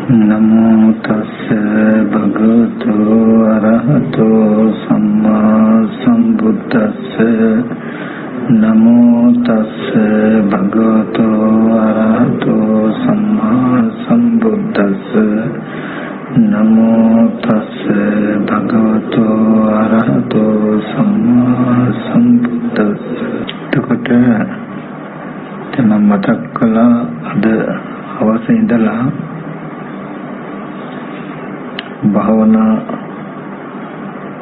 नमो तस्से भगवतो अरहतो सम्मा सम्बुद्धस्से। नमो तस्से भगवतो अरहतो सम्मा सम्बुद्धस्से। नमो तस्से भगवतो अरहतो सम्मा सम्बुद्धस्से। එතකොට මම මතක් කළා අද අවසේ ඉඳලා භාවනා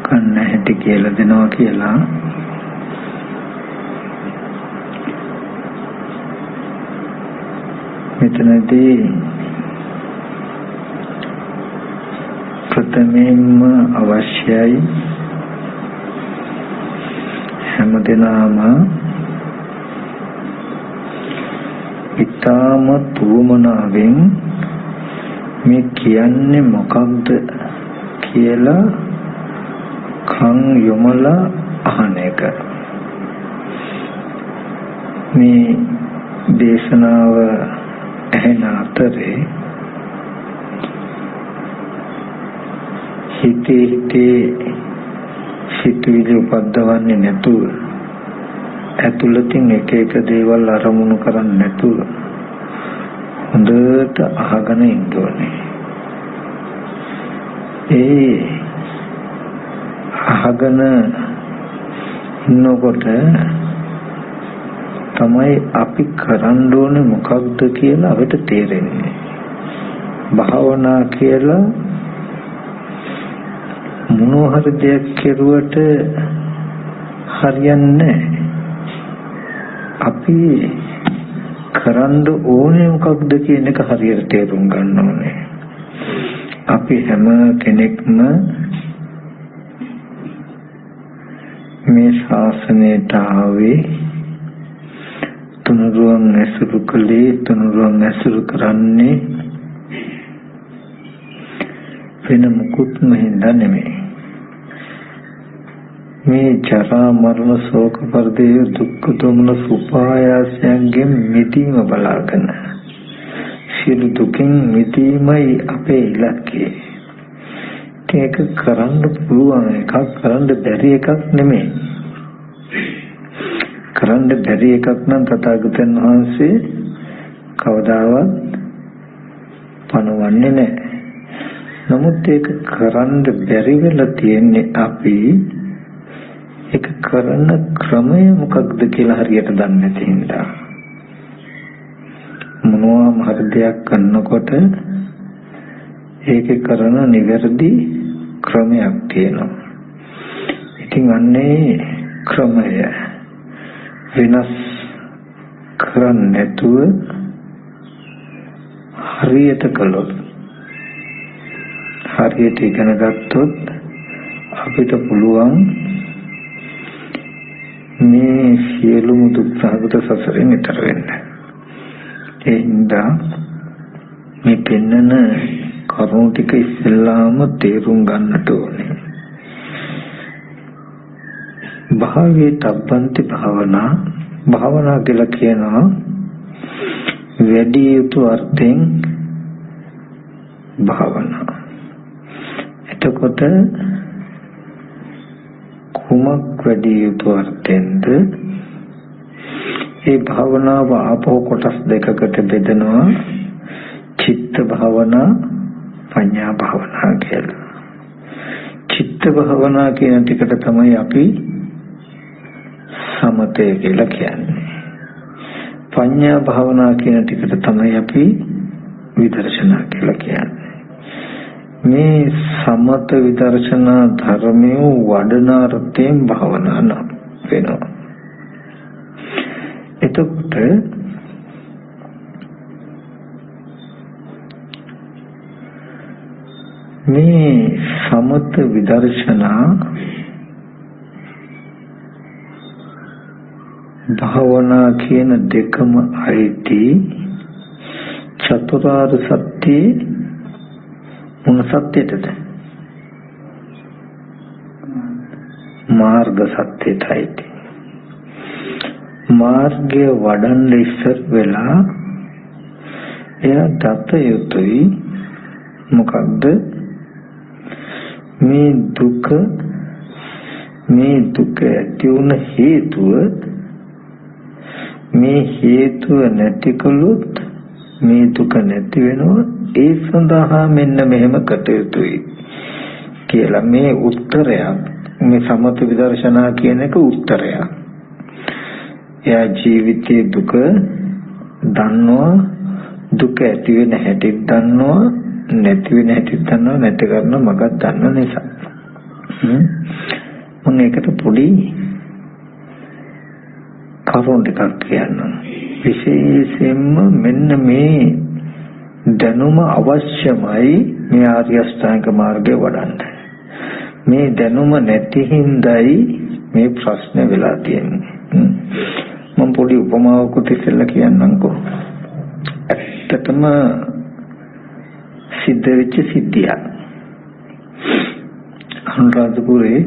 කරන්න හැටි කියලා දෙනවා කියලා. මෙතනදී ප්‍රථමයෙන්ම අවශ්‍යයි හැමදෙනාම ඊටම තුමනාවෙන් මේ කියන්නේ මොකක්ද කියලා කන් යොමලා අහන එක. මේ දේශනාව ඇහෙන අතරේ හිතේ සිතුවිලි උපද්දවන්නේ නැතුව, ඇතුළතින් එක එක දේවල් අරමුණු කරන්නේ නැතුව හොඳට අහගෙන ඉන්න ඕනේ. ඒ අහගෙන ඉන්නකොට තමයි අපි කරන්න ඕනේ මොකක්ද කියලා අපිට තේරෙන්නේ. භාවනා කියලා මොනවා හරි දෙයක් කෙරුවට හරියන්නේ නැහැ. අපි කරන්න ඕනේ මොකක්ද කියන එක හරියට තේරුම් ගන්න ඕනේ. අපි හැම කෙනෙක්ම මේ ශාසනයට ආවේ තුනුරුවන් ඇසුරු කළේ, තුනුරුවන් ඇසුරු කරන්නේ වෙන මුකුත්ම හින්දා නෙමෙයි. මේ ජරා මරණ ශෝක පරිදේ දුක්ඛ දෝමන සුපායාසයන්ගෙන් මිදීම බලාගෙන සියලු දුකින් මිදීමයි අපේ ඉලක්කය. ඒක කරන්න පුළුවන් එකක්, කරන්න බැරි එකක් නෙමෙයි. කරන්න බැරි එකක් නම් තථාගතයන් වහන්සේ කවදාවත් පනවන්නේ නැහැ. නමුත් ඒක කරන්න බැරි වෙලා තියෙන්නේ අපි ඒක කරන ක්‍රමය මොකක්ද කියලා හරියට දන්නේ නැති හින්දා. මොනවාම හරි දෙයක් කරනකොට ඒකේ කරන නිවැරදි ක්‍රමයක් තියෙනවා. ඉතින් අන්නේ ක්‍රමය වෙනස් කරන්නේ නැතුව හරියට කළොත්, හරියට ඉගෙන ගත්තොත් අපිට පුළුවන් මේ සියලුම දුක් සහගත සසරෙන් ඈතර වෙන්න. ඒ හින්දා මේ පෙන්නන කරුණු ටික ඉස්සෙල්ලාම තේරුම් ගන්නට ඕනේ. භාවයේ තබ්බන්ති භාවනා කියලා කියනවා වැඩි යුතු අර්ථයෙන් භාවනා. එතකොට කුමක් වැඩි යුතු අර්ථයෙන්ද? ඒ භාවනාව ආපෝ කොටස් දෙකකට බෙදනවා. චිත්ත භාවනා, පඤ්ඤා භාවනා කියලා. චිත්ත භාවනා කියන ටිකට තමයි අපි සමතය කියලා කියන්නේ. පඤ්ඤා භාවනා කියන ටිකට තමයි අපි විදර්ශනා කියලා කියන්නේ. මේ සමත විදර්ශනා ධර්මයේ වඩන අර්ථයෙන් භාවනා නම් වෙනවා. එතකොට මේ සමත විදර්ශනා භාවනා කියන දෙකම අයිති චතුරාර්ය සත්‍ය මොන සත්‍යයටද? මාර්ග සත්‍යයටයි. මාර්ගය වඩන්න ඉස්සර වෙලා එයා දත යුතුයි මොකක්ද මේ දුක ඇති වුණ හේතුව මේ හේතුව නැති කළොත් මේ දුක නැති වෙනවා ඒ සඳහා මෙන්න මෙහෙම කටයුතුයි කියලා මේ උත්තරයක් මේ සමත විදර්ශනා කියන එක උත්තරයක්. එයා ජීවිතයේ දුක දන්නවා දුක ඇති වෙන හැටි දන්නවා නැති වෙන හැටි දන්නවා නැති කරන මගක් දන්න නිසා මම ඒකට පොඩි කරුණු ටිකක් කියන්නම්. විශේෂයෙන්ම මෙන්න මේ දැනුම අවශ්‍යමයි මේ ආර්ය අෂ්ටාංග මාර්ගය වඩන්න. මේ දැනුම නැති හින්දායි මේ ප්‍රශ්නේ වෙලා තියෙන්නේ. මම පොඩි උපමාවකුත් ඉස්සෙල්ලා කියන්නම්කෝ. ඇත්තටම සිද්ධ වෙච්ච සිද්ධියක්. අනුරාධපුරේ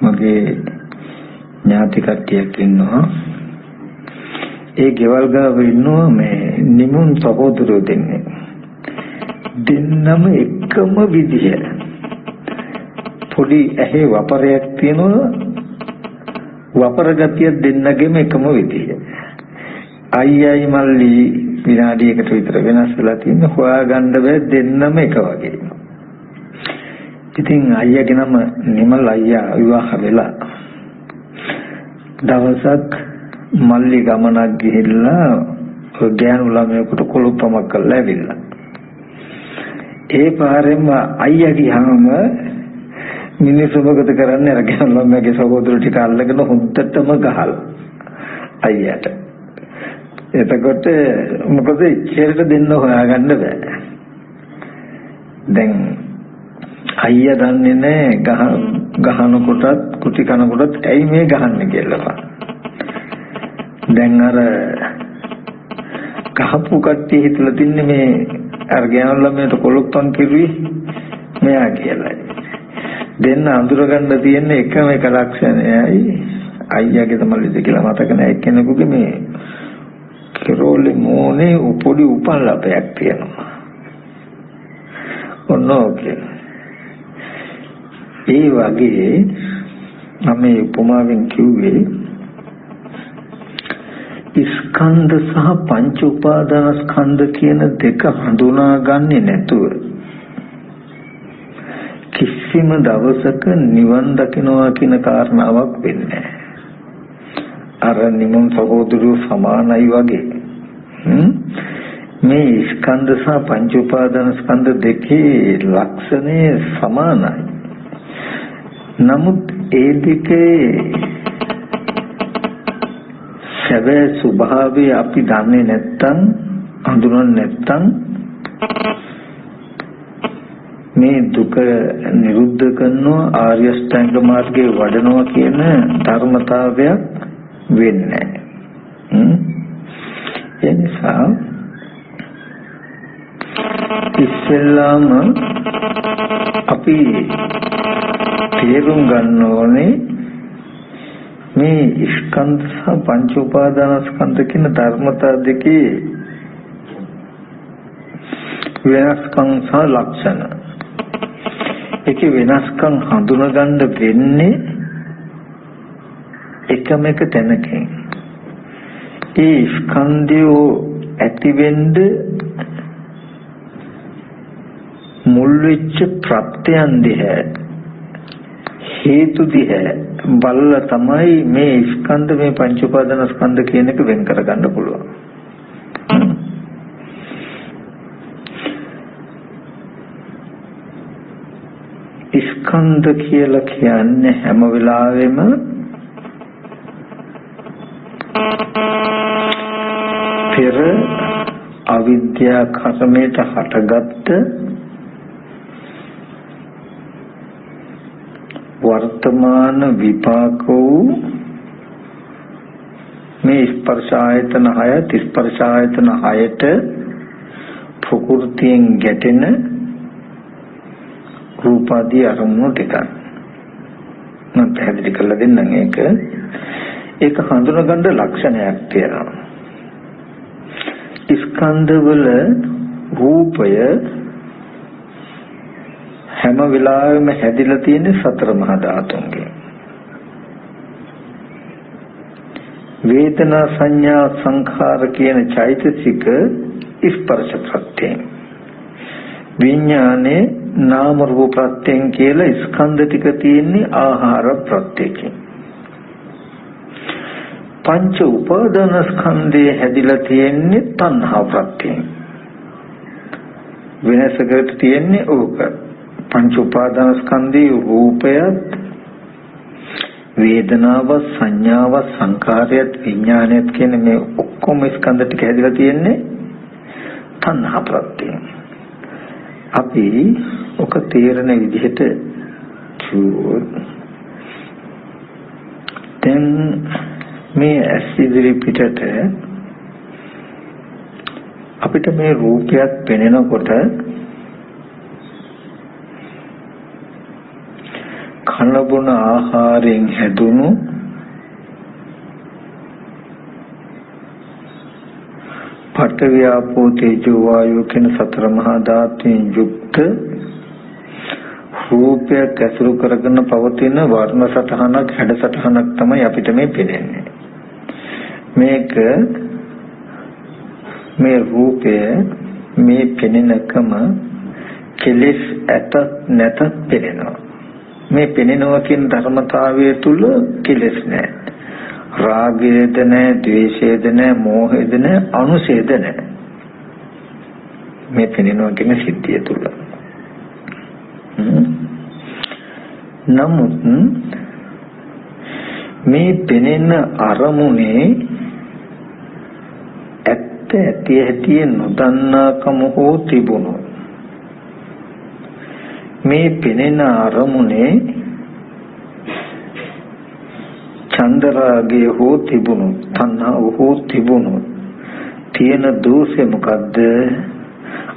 මගේ ඥාති කට්ටියක් ඉන්නවා. ඒ ගෙවල් ගාව ඉන්නවා මේ නිමුන් සහෝදරයෝ දෙන්නේ. දෙන්නම එකම විදිය. පොඩි ඇහි වපරයක් තියෙනවා. වපර ගතිය දෙන්නගෙම එකම විදිය. අයියයි මල්ලි විනාඩියකට විතර වෙනස් වෙලා තියෙන හොයාගන්න බෑ දෙන්නම එක වගේ. ඉතින් අයියාගේ නම නිමල් අයියා විවාහ වෙලා දවසක් මල්ලි ගමනක් ගිහිල්ලා ගෑනු ළමයෙකුට කොළුප්පමක් කරලා ඇවිල්ලා. ඒ පාරෙම අයියා ගියාම මිනිස්සු මොකද කරන්නේ අර ගෑනු ළමයාගේ සහෝදර ටික අල්ලගෙන හොද්දටම ගහලා අයියාට. එතකොට මොකද ඉච්චරට දෙන්න හොයාගන්න බෑ. දැන් අයියා දන්නේ නැහැ ගහනකොටත් කුටි කනකොටත් ඇයි මේ ගහන්නේ කියලා. දැන් අර ගහපු කට්ටිය හිතලා තින්නේ මේ අර ගෑනු ළමයට කොලොප්පන් කිරුවේ මෙයා කියලා. දෙන්න අඳුර ගන්න තියෙන එකම එක ලක්ෂණයයි අයියාගේ තමලිද කියලා මතක නැහැ එක්කෙනෙකුගේ මේ කෙරෝලේ මොනේ පොඩි උපන් ලපයක් තියෙනවා. ඔන්නෝකේ. ඒ වගේ මම උපමාවෙන් කිව්වේ ස්කන්ධ සහ පංච උපාදාන ස්කන්ධ කියන දෙක හඳුනාගන්නේ නැතුව කිසිම දවසක නිවන් දකින්නවා කියන කාරණාවක් වෙන්නේ නැහැ. අර නිමුන් සහෝදරයෝ සමානයි වගේ. මේ ස්කන්ධ සහ පංච උපාදාන ස්කන්ධ දෙකේ ලක්ෂණය සමානයි. නමුත් ඒ දෙකේ සැබෑ ස්වභාවය අපි දන්නේ නැත්නම් හඳුනන්නේ නැත්නම් මේ දුක නිරුද්ධ කරනවා ආර්ය අෂ්ටාංග මාර්ගයේ වඩනවා කියන ධර්මතාවයක් වෙන්නේ නැහැ. ඒ නිසා ඉස්සෙල්ලාම අපි තේරුම් ගන්න ඕනේ මේ ස්කන්ධ සහ පංච උපාදාන ස්කන්ධ කියන ධර්මතා දෙකේ වෙනස්කම් සහ ලක්ෂණ. ඒකේ වෙනස්කම් හඳුනා ගන්න වෙන්නේ එකම එක තැනකින්. ඒ ස්කන්ධය ඇති වෙන්න මුල් වෙච්ච ප්‍රත්‍යයන් දිහා හේතු දිහා බලලා තමයි මේ ස්කන්ධ මේ පංච උපාදාන ස්කන්ධ කියන එක වෙන් කර ගන්න පුළුවන්. ස්කන්ධ කියලා කියන්නේ හැම වෙලාවෙම පෙර අවිද්‍යා කර්මයට හටගත්ත වර්තමාන විපාක වූ මේ ස්පර්ශ ආයතන 6 ස්පර්ශ ආයතන 6ට ප්‍රകൃතියෙන් ගැටෙන රූපාදී අරමුණු ටිකක් මම පැහැදිලි කරලා දෙන්නම්. ඒක හඳුනගන්න ලක්ෂණයක් තියෙනවා. ස්කන්ධවල රූපය හැම වෙලාවෙම හැදිලා තියෙන්නේ සතර මහා ධාතුන්ගෙන්. වේදනා සංඥා සංඛාර කියන චෛතසික ස්පර්ශ ප්‍රත්‍යයෙන්, විඥානේ නාම රූප ප්‍රත්‍යයෙන් කියලා ස්කන්ධ ටික තියෙන්නේ ආහාර ප්‍රත්‍යයෙන්. පංච උපාදාන ස්කන්ධය හැදිලා තියෙන්නේ තණ්හා ප්‍රත්‍යයෙන්. වෙනසකට තියෙන්නේ ඕක. පංච උපාදාන ස්කන්ධයේ රූපයත් වේදනාව සංඥාව සංකාරයත් විඥානයත් කියන මේ ඔක්කොම ස්කන්ධ ටික හැදිලා තියෙන්නේ තණ්හා ප්‍රත්‍යයෙන්. අපි ඔක තේරෙන විදිහට දැන් මේ ඇස් ඉදිරි පිටට අපිට මේ රූපයක් පෙනෙනකොට කන බොන ආහාරයෙන් හැදුණු පඨවි ආපෝ තේජෝ වායෝ කියන සතර මහා ධාතුන් යුක්ත රූපයක් ඇසුරු කරගෙන පවතින වර්ණ සටහනක් හැඩ සටහනක් තමයි අපිට මේ පෙනෙන්නේ. මේක මේ රූපය මේ පෙනෙනකම කෙලෙස් ඇතත් නැතත් පෙනෙනවා. මේ පෙනෙනවා කියන ධර්මතාවය තුල කෙලෙස් නැහැ. රාගයද නැහැ, ද්වේෂයද නැහැ, මෝහයද නැහැ, අනුසයද නැහැ. මේ පෙනෙනවා කියන සිද්ධිය තුල. නමුත් මේ පෙනෙන අරමුණේ ඇත්ත ඇති ඇති නොදන්නාකම හෝ තිබුණොත්, මේ පෙනෙන අරමුණේ චන්දරාගය හෝ තිබුණොත්, තණ්හාව හෝ තිබුණොත් තියෙන දෝෂය මොකද්ද?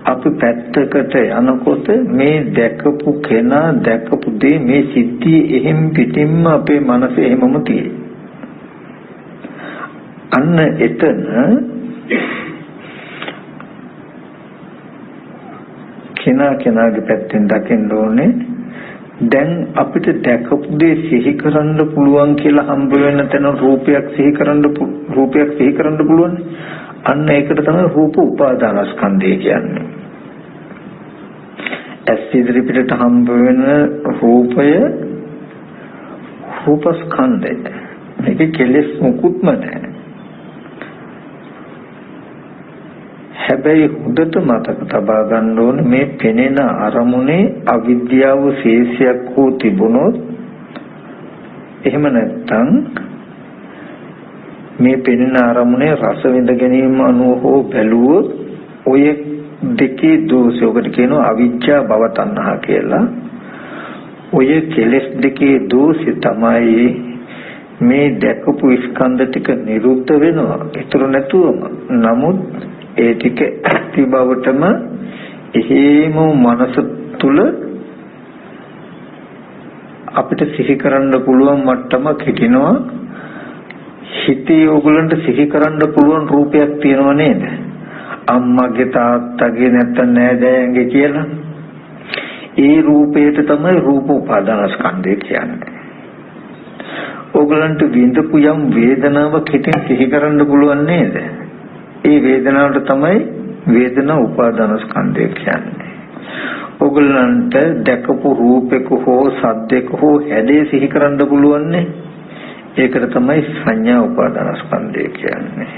අපි පැත්තකට යනකොට මේ දැකපු කෙනා දැකපු දේ මේ සිද්ධිය එහෙම් පිටින්ම අපේ මනසේ එහෙමම තියෙයි. අන්න එතන කෙනාගේ පැත්තෙන් දකින්න ඕනේ. දැන් අපිට දැකපු දේ සිහි කරන්න පුළුවන් කියලා හම්බ වෙන තැන රූපයක් සිහි කරන්න පුළුවන්. අන්න ඒකට තමයි රූප උපාදානස්කන්ධය කියන්නේ. ඇස් ඉදිරි පිටට හම්බ වෙන රූපය රූපස්කන්ධය. මේක කෙලෙස් මුකුත්ම නැහැ. හැබැයි හොඳට මතක තබා ගන්න ඕනේ මේ පෙනෙන අරමුණේ අවිද්‍යාව ශේෂයක් හෝ තිබුණොත්, එහෙම නැත්නම් මේ පෙනෙන අරමුණේ රස විඳ ගැනීම අනුව හෝ බැලුවොත්, ඔය දෙකේ දෝෂයකට කියනවා අවිජ්ජා භව තණ්හා කියලා. ඔය කෙලෙස් දෙකේ දෝෂය තමයි මේ දැකපු ස්කන්ධ ටික නිරුද්ධ වෙනවා, ඒතර නැතුවම. නමුත් ඒ ටික ඇති බවටම එහෙම මනස තුල අපිට සිහි කරන්න පුළුවන් මට්ටමක් හිටිනවා. හිතේ ඕගලන්ට සිහි කරන්න පුළුවන් රූපයක් තියෙනව නේද? අම්මගේ තාත්තගේ නැත්නම් නෑදෑයන්ගේ කියලා. ඒ රූපයට තමයි රූප උපාදානස්කන්ධය කියන්නේ. ඕගලන්ට විඳපු යම් වේදනාවක් හිතෙන් සිහි කරන්න පුළුවන් නේද? ඒ වේදනාවට තමයි වේදනා උපාදානස්කන්ධය කියන්නේ. ඕගලන්ට දැකපු රූපයක හෝ සද්දයක හෝ හැඩය සිහි කරන්න පුළුවන් නේ. ඒකට තමයි සංඥා උපාදානස්කන්ධය කියන්නේ.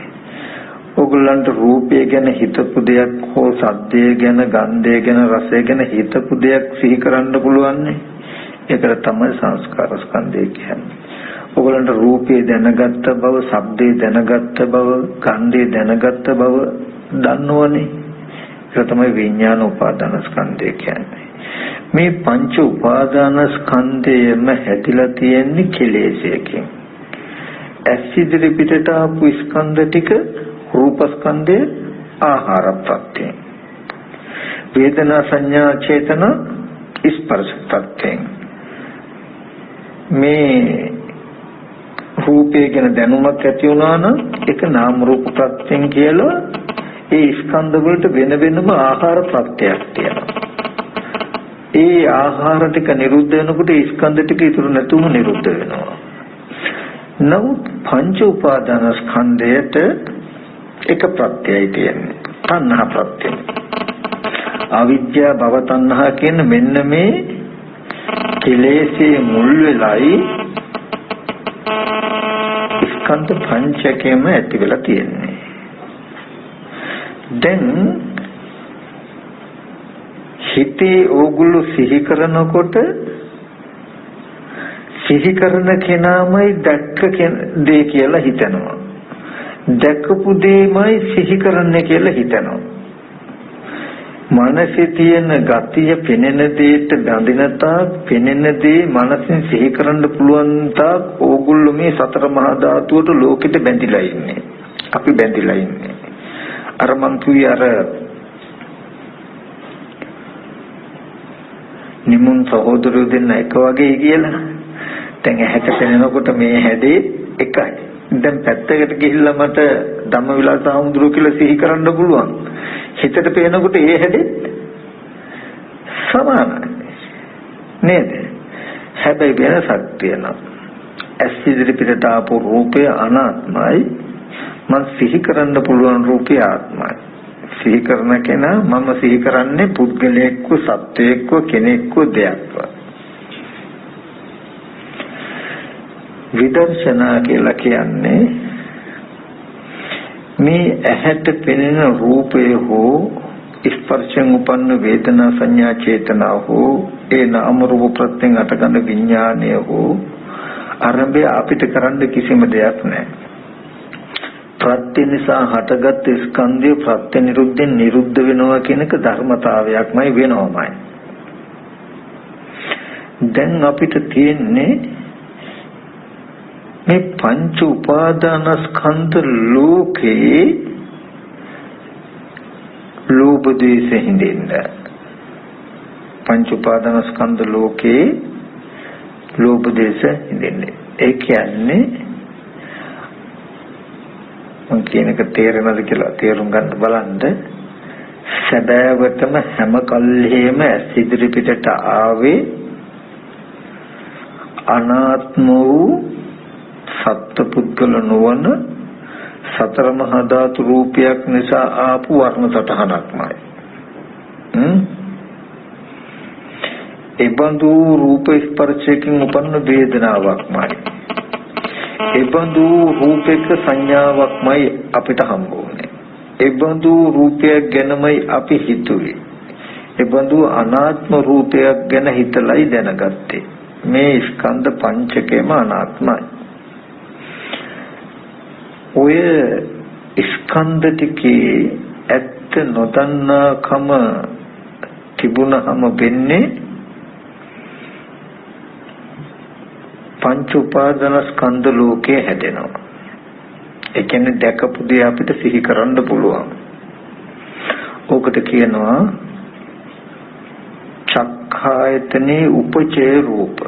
ඕගලන්ට රූපය ගැන හිතපු දෙයක් හෝ සද්දය ගැන, ගන්ධය ගැන, රසය ගැන හිතපු දෙයක් සිහි කරන්න පුළුවන් නේ. ඒකට තමයි සංස්කාර ස්කන්ධය කියන්නේ. ඔයගලන්ට රූපේ දැනගත්ත බව, ශබ්දේ දැනගත්ත බව, ගන්ධේ දැනගත්ත බව දන්නවනේ. ඒක තමයි විඥාන උපාදාන ස්කන්ධය කියන්නේ. මේ පංච උපාදාන ස්කන්ධයම හැදිලා තියෙන්නේ කෙලෙසයකින්. ඇස් ඉදිරි පිටට ආපු ස්කන්ධ ටික රූප ස්කන්ධය ආහාර ප්‍රත්‍යය. වේදනා සංඥා චේතනා ස්පර්ශ ප්‍රත්‍යය. මේ රූපය ගැන දැනුමක් ඇති වුණා නම් ඒක නාම රූප ප්‍රත්‍යයෙන් කියලා ඒ ස්කන්ධ වලට වෙන වෙනම ආහාර ප්‍රත්‍යක් තියෙනවා. ඒ ආහාර ටික නිරුද්ධ වෙනකොට ඒ ස්කන්ධ ටික ඉතුරු නැතුම නිරුද්ධ වෙනවා. නමුත් පංච උපාදාන ස්කන්ධයට එක ප්‍රත්‍යයයි තියෙන්නේ. තණ්හා ප්‍රත්‍යය. අවිද්‍යා භව තණ්හා කියන මෙන්න මේ කෙලෙසේ මුල් වෙලයි ස්කන්ධ පංචකයම ඇති වෙලා තියෙන්නේ. දැන් හිතේ ඕගොල්ලෝ සිහි කරනකොට සිහි කරන කෙනාමයි දැක්ක දේ කියලා හිතනවා. දැකපු දේමයි සිහි කරන්නේ කියලා හිතනවා. මනසේ තියෙන ගතිය පෙනෙන දෙයට බැඳෙන තාක් පෙනෙන දේ මනසින් සිහි කරන්න පුළුවන් තාක් ඕගොල්ලෝ මේ සතර මහා ධාතුවට ලෝකෙට බැඳිලා ඉන්නේ. අපි බැඳිලා ඉන්නේ. අර මං කිව්වේ අර නිමුන් සහෝදරයෝ දෙන්න එක වගේ කියලා. දැන් ඇහැට පෙනෙනකොට මේ හැඩේ එකයි. දැන් පැත්තකට ගිහිල්ලා මට ධම්මවිලාස ආමුදුර කියලා සිහි කරන්න පුළුවන්. හිතට පේනකොට ඒ හැඩෙත් සමානයි නේද? හැබැයි වෙනසක් තියෙනවා. ඇස් ඉදිරිපිටට ආපු රූපය අනාත්මයි. මම සිහි කරන්න පුළුවන් රූපය ආත්මයි. සිහි කරන කෙනා මම සිහි කරන්නේ පුද්ගලයෙක්ව සත්වයෙක්ව කෙනෙක්ව දෙයක්ව. විදර්ශනා කියලා කියන්නේ මේ ඇහැට පෙනෙන රූපය හෝ ස්පර්ශයෙන් උපන්න වේදනා සංඥා චේතනා හෝ ඒ නාම රූප ප්‍රත්‍යයෙන් අටගන්න විඥානය හෝ අරඹය අපිට කරන්න කිසිම දෙයක් නැහැ. ප්‍රත්‍ය නිසා හටගත් ස්කන්ධය ප්‍රත්‍ය නිරුද්ධෙන් නිරුද්ධ වෙනවා කියන එක ධර්මතාවයක්මයි වෙනවමයි. දැන් අපිට තියෙන්නේ මේ පංච උපාදානස්කන්ධ ලෝකේ ලෝභ දේශ හිඳින්න. පංච උපාදානස්කන්ධ ලෝකේ ලෝභ දේශ හිඳින්න. ඒ කියන්නේ මම කියන එක තේරෙනවද කියලා තේරුම් ගන්න බලන්න. සැබෑවටම හැම කල්හිම ඉදිරි පිටට ආවේ අනාත්ම වූ සත්පුද්ගල නොවන සතර මහා ධාතු රූපයක් නිසා ආපු වර්ණ සටහනක්මයි. ඒබඳු රූප ස්පර්ශයෙන් උපන්න වේදනාවක්මයි. ඒබඳු රූපයක සංඥාවක්මයි අපිට හම්බ වුනේ. ඒබඳු රූපයක් ගැනමයි අපි හිතුවේ. ඒබඳු අනාත්ම රූපයක් ගැන හිතලයි දැනගත්තේ. මේ ස්කන්ධ පංචකයම අනාත්මයි. ඔය ස්කන්ධ ටිකේ ඇත්ත නොදන්නාකම තිබුණාම වෙන්නේ පංච උපාදාන ස්කන්ධ ලෝකේ හැදෙනවා. ඒ කියන්නේ දැකපු දේ අපිට සිහි කරන්න පුළුවන්. ඕකට කියනවා චක්ඛායතනේ උපචේ රූප.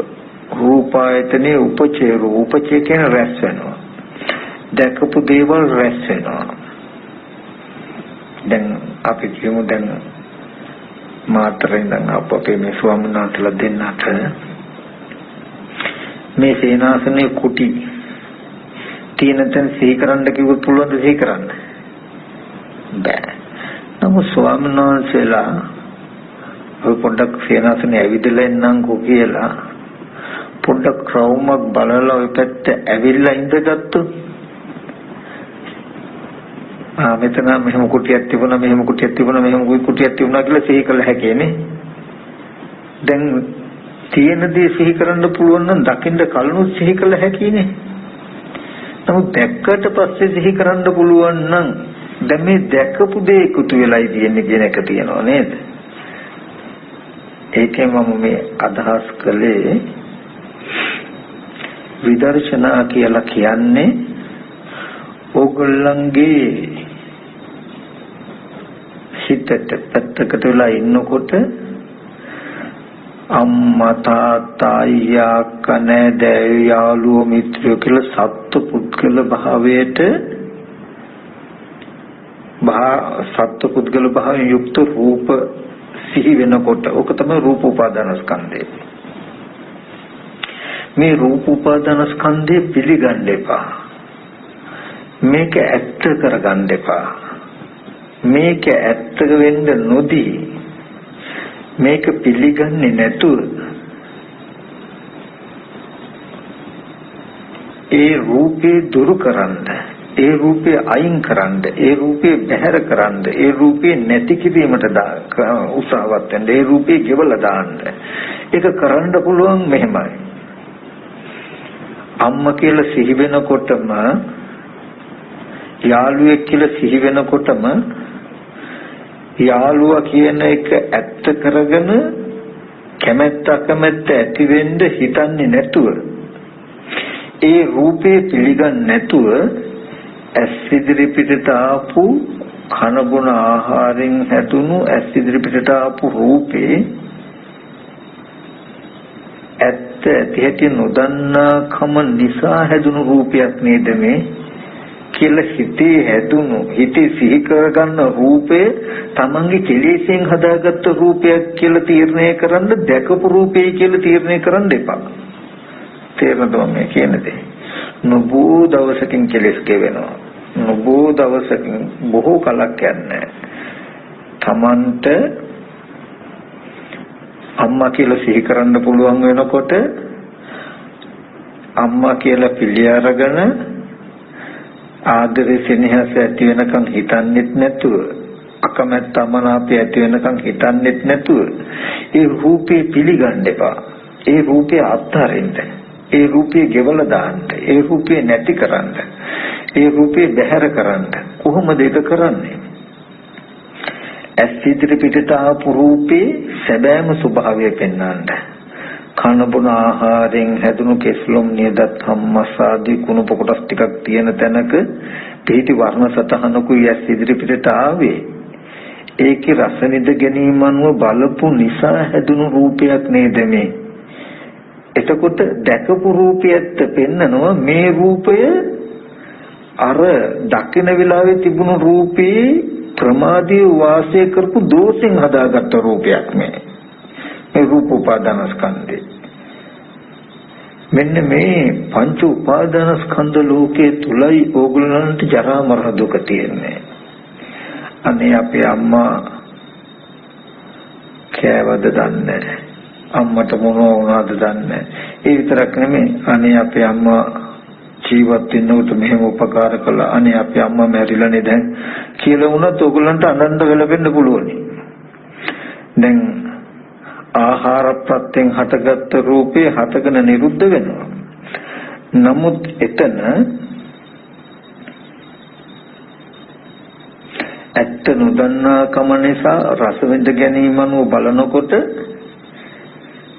රූපායතනේ උපචේ රූප. උපචේ කියන රැස් වෙනවා. දැකපු දේවල් රැස් වෙනවා. දැන් අපි කියමු දැන් මාතරෙන් දැන් අපේ මේ ස්වාමීන් වහන්සේලා දෙන්නට මේ සේනාසනේ කුටි තියෙන තැන සිහි කරන්න කිව්වොත් පුළුවන් ද සිහි කරන්න? බෑ. නමුත් ස්වාමීන් වහන්සේලා ඔය පොඩ්ඩක් සේනාසනේ ඇවිදලා එන්නම්කෝ කියලා පොඩ්ඩක් ක්‍රවුමක් බලලා ඔය පැත්ත ඇවිල්ලා ඉඳගත්තොත් මෙතන මෙහෙම කුටියක් තිබුණා මෙහෙම කුටියක් තිබුණා මෙහෙම කුටියක් තිබුණා කියලා සිහි කළ හැකියනේ. දැන් තියෙන දේ සිහි කරන්න පුළුවන් නම් දකින්න කලිනුත් සිහි කළ හැකියනේ. නමුත් දැක්කට පස්සේ සිහි කරන්න පුළුවන් නම් දැන් මේ දැකපු දේ එකතු වෙලායි තියෙන්නේ කියන එක තියෙනවා නේද? ඒකෙන් මම මේ අදහස් කළේ විදර්ශනා කියලා කියන්නේ ඕගොල්ලන්ගේ හිතට පැත්තකට වෙලා ඉන්නකොට අම්මා තාත්තා අයියා කනදෑ යාළුවෝ මිත්‍රයෝ කියලා සත්ත්ව පුද්ගල භාවයට සත්ව පුද්ගල භාවයෙන් යුක්ත රූප සිහි වෙනකොට ඔක තමයි රූප උපාදාන ස්කන්ධය. මේ රූප උපාදාන ස්කන්ධය පිළිගන්න එපා. මේක ඇත්ත කරගන්න එපා. මේක ඇත්ත වෙන්න නොදී මේක පිළිගන්නේ නැතුව ඒ රූපේ දුරු කරන්න, ඒ රූපේ අයින් කරන්න, ඒ රූපේ බැහැර කරන්න, ඒ රූපේ නැති කිරීමට උත්සාහවත් වෙන්න, ඒ රූපේ ගෙවලා දාන්න. ඒක කරන්න පුළුවන් මෙහෙමයි. අම්මා කියලා සිහි වෙනකොටම, යාළුවෙක් කියලා සිහි වෙනකොටම යාළුවා කියන එක ඇත්ත කරගෙන කැමැත්ත අකමැත්ත ඇති වෙන්න හිතන්නේ නැතුව, ඒ රූපේ පිළිගන්නේ නැතුව ඇස් ඉදිරි පිටට ආපු කන බොන ආහාරයෙන් හැදුණු ඇස් ඉදිරි පිටට ආපු රූපේ ඇත්ත ඇති හැටි නොදන්නාකම නිසා හැදුණු රූපයක් නේද මේ කියලා හිතේ හැදුණු, හිතේ සිහි කරගන්න රූපේ තමන්ගේ කෙලෙසෙන් හදාගත්ත රූපයක් කියලා තීරණය කරන්න, දැකපු රූපේ කියලා තීරණය කරන්න එපා. තේරෙනවද මේ කියන්නේ? නොබෝ දවසකින් කෙලෙස් ගෙවෙනවා. නොබෝ දවසකින් බොහෝ කලක් යන්නේ තමන්ට අම්මා කියලා සිහි කරන්න පුළුවන් වෙනකොට අම්මා කියලා පිළි අරගෙන ආදරේ සෙනෙහස ඇති වෙනකන් හිතන්නෙත් නැතුව, අකමැත්ත අමනාපය ඇති වෙනකන් හිතන්නෙත් නැතුව ඒ රූපේ පිළිගන්න එපා. ඒ රූපේ අත්හරින්න, ඒ රූපේ ගෙවලා දාන්න, ඒ රූපේ නැති කරන්න, ඒ රූපේ බැහැර කරන්න. කොහොමද ඒක කරන්නේ? ඇස් ඉදිරි පිටට ආපු රූපේ සැබෑම ස්වභාවය පෙන්වන්න. කන බොන ආහාරයෙන් හැදුණු කෙස්ලොම් නියදත් හම්මස් ආදී කුණප කොටස් ටිකක් තියෙන තැනක පිහිටි වර්ණ සතහනකුයි ඇස් ඉදිරි පිටට ආවේ. ඒකේ රස නිද ගැනීම අනුව බලපු නිසා හැදුණු රූපයක් නේද මේ. එතකොට දැකපු රූපයත් පෙන්නනවා මේ රූපය අර දකින වෙලාවේ තිබුණු රූපේ ප්‍රමාදී වාසය කරපු දෝෂෙන් හදාගත්ත රූපයක් මේ රූප උපාදාන ස්කන්ධය. මෙන්න මේ පංච උපාදාන ස්කන්ධ ලෝකයේ තුලයි ඕගොල්ලන්ට ජරා මරණ දුක තියෙන්නේ. අනේ අපේ අම්මා කෑවද දන්නේ නැහැ. අම්මට මොනවා වුණාද දන්නේ නැහැ. ඒ විතරක් නෙමෙයි අනේ අපේ අම්මා ජීවත් වෙන්නකොට මෙහෙම උපකාර කළා. අනේ අපේ අම්මා මැරිලානේ දැන් කියලා වුණත් ඕගොල්ලන්ට අනන්ත වෙලෙන්න පුළුවනි. දැන් ආහාර ප්‍රත්‍යයෙන් හටගත්තු රූපේ හටගෙන නිරුද්ධ වෙනවා. නමුත් එතන ඇත්ත නොදන්නා කම නිසා රස විඳ ගැනීම අනුව බලනකොට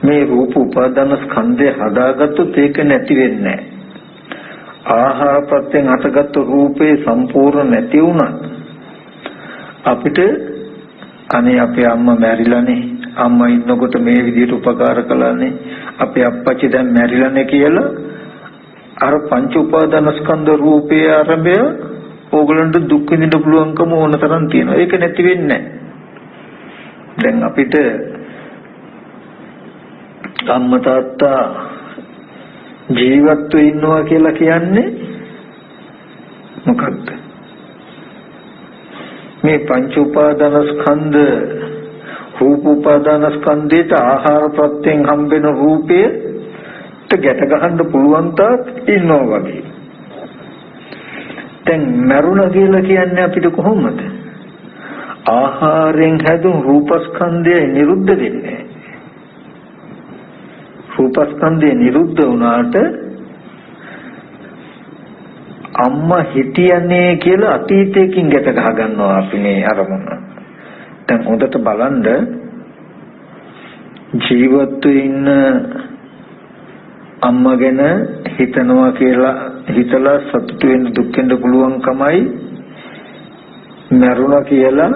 මේ රූප උපාදාන ස්කන්ධය හදාගත්තොත් ඒක නැති වෙන්නේ නැහැ. ආහාර ප්‍රත්‍යයෙන් හටගත්තු රූපේ සම්පූර්ණ නැති වුණා අපිට අනේ අපේ අම්මා මැරිලානේ, අම්මා ඉන්නකොට මේ විදිහට උපකාර කළානේ, අපේ අප්පච්චි දැන් මැරිලානේ කියලා අර පංච උපාදාන ස්කන්ධ රූපයේ ආරම්භය ඕගලන්ට දුක් විඳින්න පුළුවන්කම ඕන තරම් තියෙනවා. ඒක නැති වෙන්නේ නැහැ. දැන් අපිට අම්මා තාත්තා ජීවත්ව ඉන්නවා කියලා කියන්නේ මොකක්ද? මේ පංච උපාදාන ස්කන්ධ රූප උපාදාන ස්කන්ධයට ආහාර ප්‍රත්‍යයෙන් හම්බෙන රූපයට ගැට ගන්න පුළුවන් තාක් ඉන්නවා වගේ. දැන් මරුණ කියලා කියන්නේ අපිට කොහොමද? ආහාරයෙන් හැදුණු රූපස්කන්ධය නිරුද්ධ වෙන්නේ. රූපස්කන්ධය නිරුද්ධ වුණාට අම්මා හිටියනේ කියලා අතීතයකින් ගැට ගහ ගන්නවා අපි මේ අරමුණ. දැන් හොඳට බලන්න ජීවත්ව ඉන්න අම්මා ගැන හිතනවා කියලා හිතලා සතුටු වෙන්න දුක් වෙන්න පුළුවන්කමයි මරුණා කියලා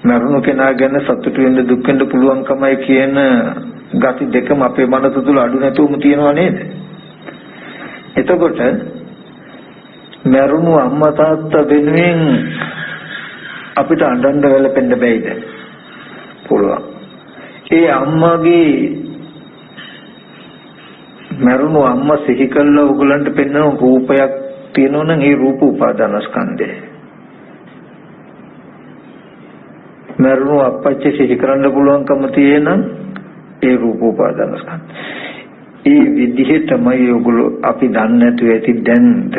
මරුණු කෙනා ගැන සතුටු වෙන්න දුක් වෙන්න පුළුවන්කමයි කියන ගති දෙකම අපේ මනස තුල අඩු නැතුවම තියෙනවා නේද? එතකොට මරුණු අම්මා තාත්තා වෙනුවෙන් අපිට අඬන්න වැළපෙන්න බැයිද? පුළුවන්. ඒ අම්මාගේ මරුණු අම්මා සිහි කළා ඔයගලන්ට පෙන්වන රූපයක් තියෙනවා නම් ඒ රූප උපාදානස්කන්ධය. මරුණු අපච්චි සිහි කරන්න පුළුවන්කම තියෙනම් ඒ රූප උපාදානස්කන්ධය. ඒ විදිහටමයි ඔයගොල්ලෝ අපි දන්නේ නැතුව ඇති දැන්ද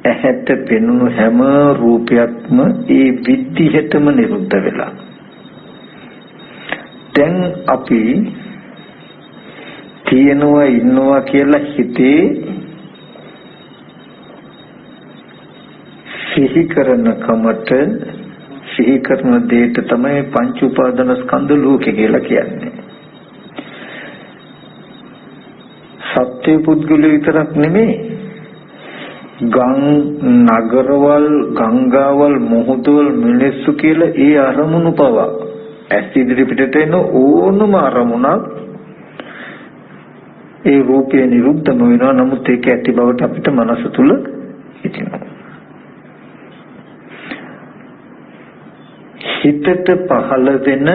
ඇහැට පෙනුණු හැම රූපයක්ම ඒ විදිහටම නිරුද්ධ වෙලා. දැන් අපි තියෙනවා ඉන්නවා කියලා හිතේ සිහි කරන කමට සිහි කරන දෙයට තමයි පංච උපාදාන ස්කන්ධ ලෝකේ කියලා කියන්නේ. සත්‍ය පුද්ගලයෝ විතරක් නෙමෙයි නගරවල් ගංගාවල් මුහුදවල් මිනිස්සු කියලා ඒ අරමුණු පවා ඇස් ඉදිරි පිටට එන ඕනම අරමුණක් ඒ රූපේ නිරුද්ධම වෙනවා. නමුත් ඒක ඇති බවට අපිට මනස තුල හිතෙනවා. හිතට පහළ වෙන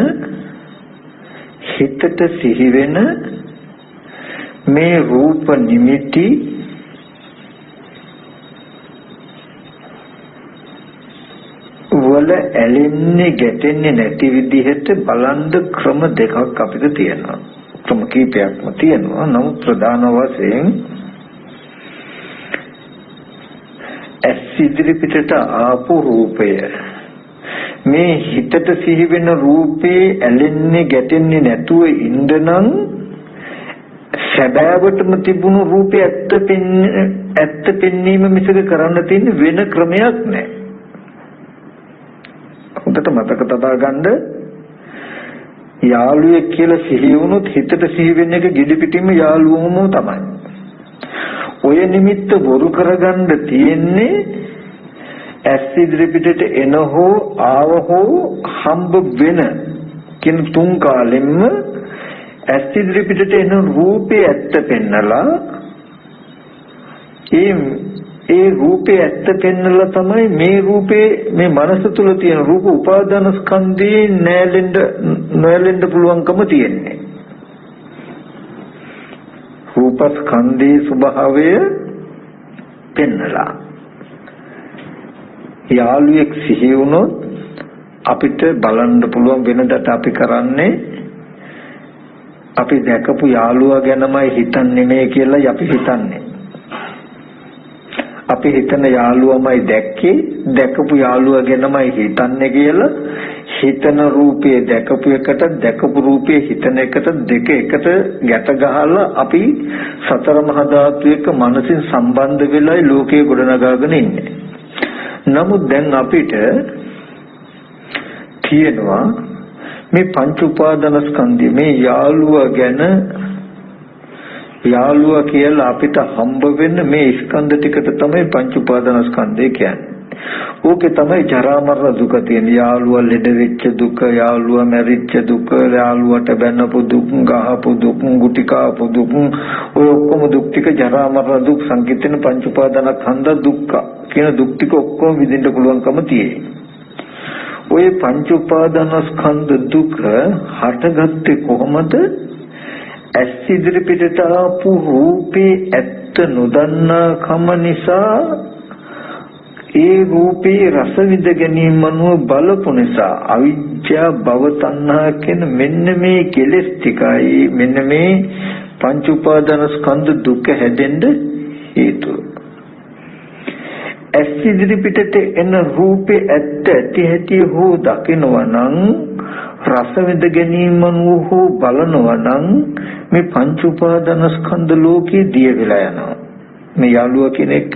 හිතට සිහි වෙන මේ රූප නිමිති වල ඇලෙන්නේ ගැටෙන්නේ නැති විදිහට බලන්න ක්‍රම දෙකක් අපිට තියෙනවා. ක්‍රම කීපයක්ම තියෙනවා. නමුත් ප්‍රධාන වශයෙන් ඇස් ඉදිරි පිටට ආපු රූපය මේ හිතට සිහි වෙන රූපේ ඇලෙන්නේ ගැටෙන්නේ නැතුව ඉඳනනම් සැබෑවටම තිබුණු රූපේ ඇත්ත පෙන්වීම මිසක කරන්න තියෙන වෙන ක්‍රමයක් නැහැ. හොඳට මතක තබා ගන්න. යාළුවෙක් කියලා සිහි වුණොත් හිතට සිහි වෙන එක gedi පිටින්ම යාළුවම තමයි. ඔය නිමිත්ත බොරු කරගන්න තියෙන්නේ ඇස් ඉදිරි පිටට එන හෝ ආව හෝ හම්බ වෙන කින් තුන් කාලෙන්න ඇස් ඉදිරි පිටට එන රූපේ ඇත්ත පෙන්නලා ඒ රූපේ ඇත්ත පෙන්නලා තමයි මේ රූපේ මේ මනස තුල තියෙන රූප උපාදාන ස්කන්ධේ නැලෙන්න පුළුවන්කම තියෙන්නේ. රූප ස්කන්ධේ ස්වභාවය පෙන්නලා යාළුවෙක් සිහි වුණොත් අපිට බලන්න පුළුවන්. වෙනදට අපි කරන්නේ අපි දැකපු යාළුවා ගැනමයි හිතන්නේ නේ කියලා අපි හිතන්නේ. අපි හිතන යාළුවමයි දැකපු යාළුවා ගැනමයි හිතන්නේ කියලා හිතන රූපේ දැකපු එකට දැකපු රූපේ හිතන එකට දෙක එකට ගැට ගහලා අපි සතර මහා ධාතු එක්ක මනසින් සම්බන්ධ වෙලයි ලෝකේ ගොඩනගාගෙන ඉන්නේ. නමුත් දැන් අපිට තියෙනවා මේ පංච උපාදාන ස්කන්ධය මේ යාළුවා කියලා අපිට හම්බ වෙන්න මේ ස්කන්ධ ටිකට තමයි පංච උපාදාන ස්කන්ධය කියන්නේ. ඕකේ තමයි ජරා මරණ දුක තියෙන. යාළුවා ලෙඩ වෙච්ච දුක, යාළුවා මැරිච්ච දුක, යාළුවට බැනපු දුක්, ගහපු දුක්, ගුටි කාපු දුක්, ඔය ඔක්කොම දුක් ටික ජරා මරණ දුක් සංකීර්ණ පංච උපාදාන ස්කන්ධ දුක්ඛ කියන දුක් ටික ඔක්කොම විඳින්න පුළුවන්කම තියෙයි. ඔය පංච උපාදාන ස්කන්ධ දුක හටගත්තේ කොහොමද? ඇස් ඉදිරි පිටට ආපු රූපේ ඇත්ත නොදන්නා කම නිසා ඒ රූපේ රස විඳ ගැනීම අනුව බලපු නිසා අවිජ්ජා භව තණ්හා කියන මෙන්න මේ කෙලෙස් ටිකයි මෙන්න මේ පංච උපාදාන ස්කන්ධ දුක හැදෙන්න හේතුව. ඇස් ඉදිරි පිටට එන රූපේ ඇත්ත ඇති හැටි හෝ දකිනවා නම් රස විඳ ගැනීම අනුව හෝ බලනවා නම් මේ පංච උපාදාන ස්කන්ධ ලෝකේ දිය වෙලා යනවා. මේ යාළුවා කියන එක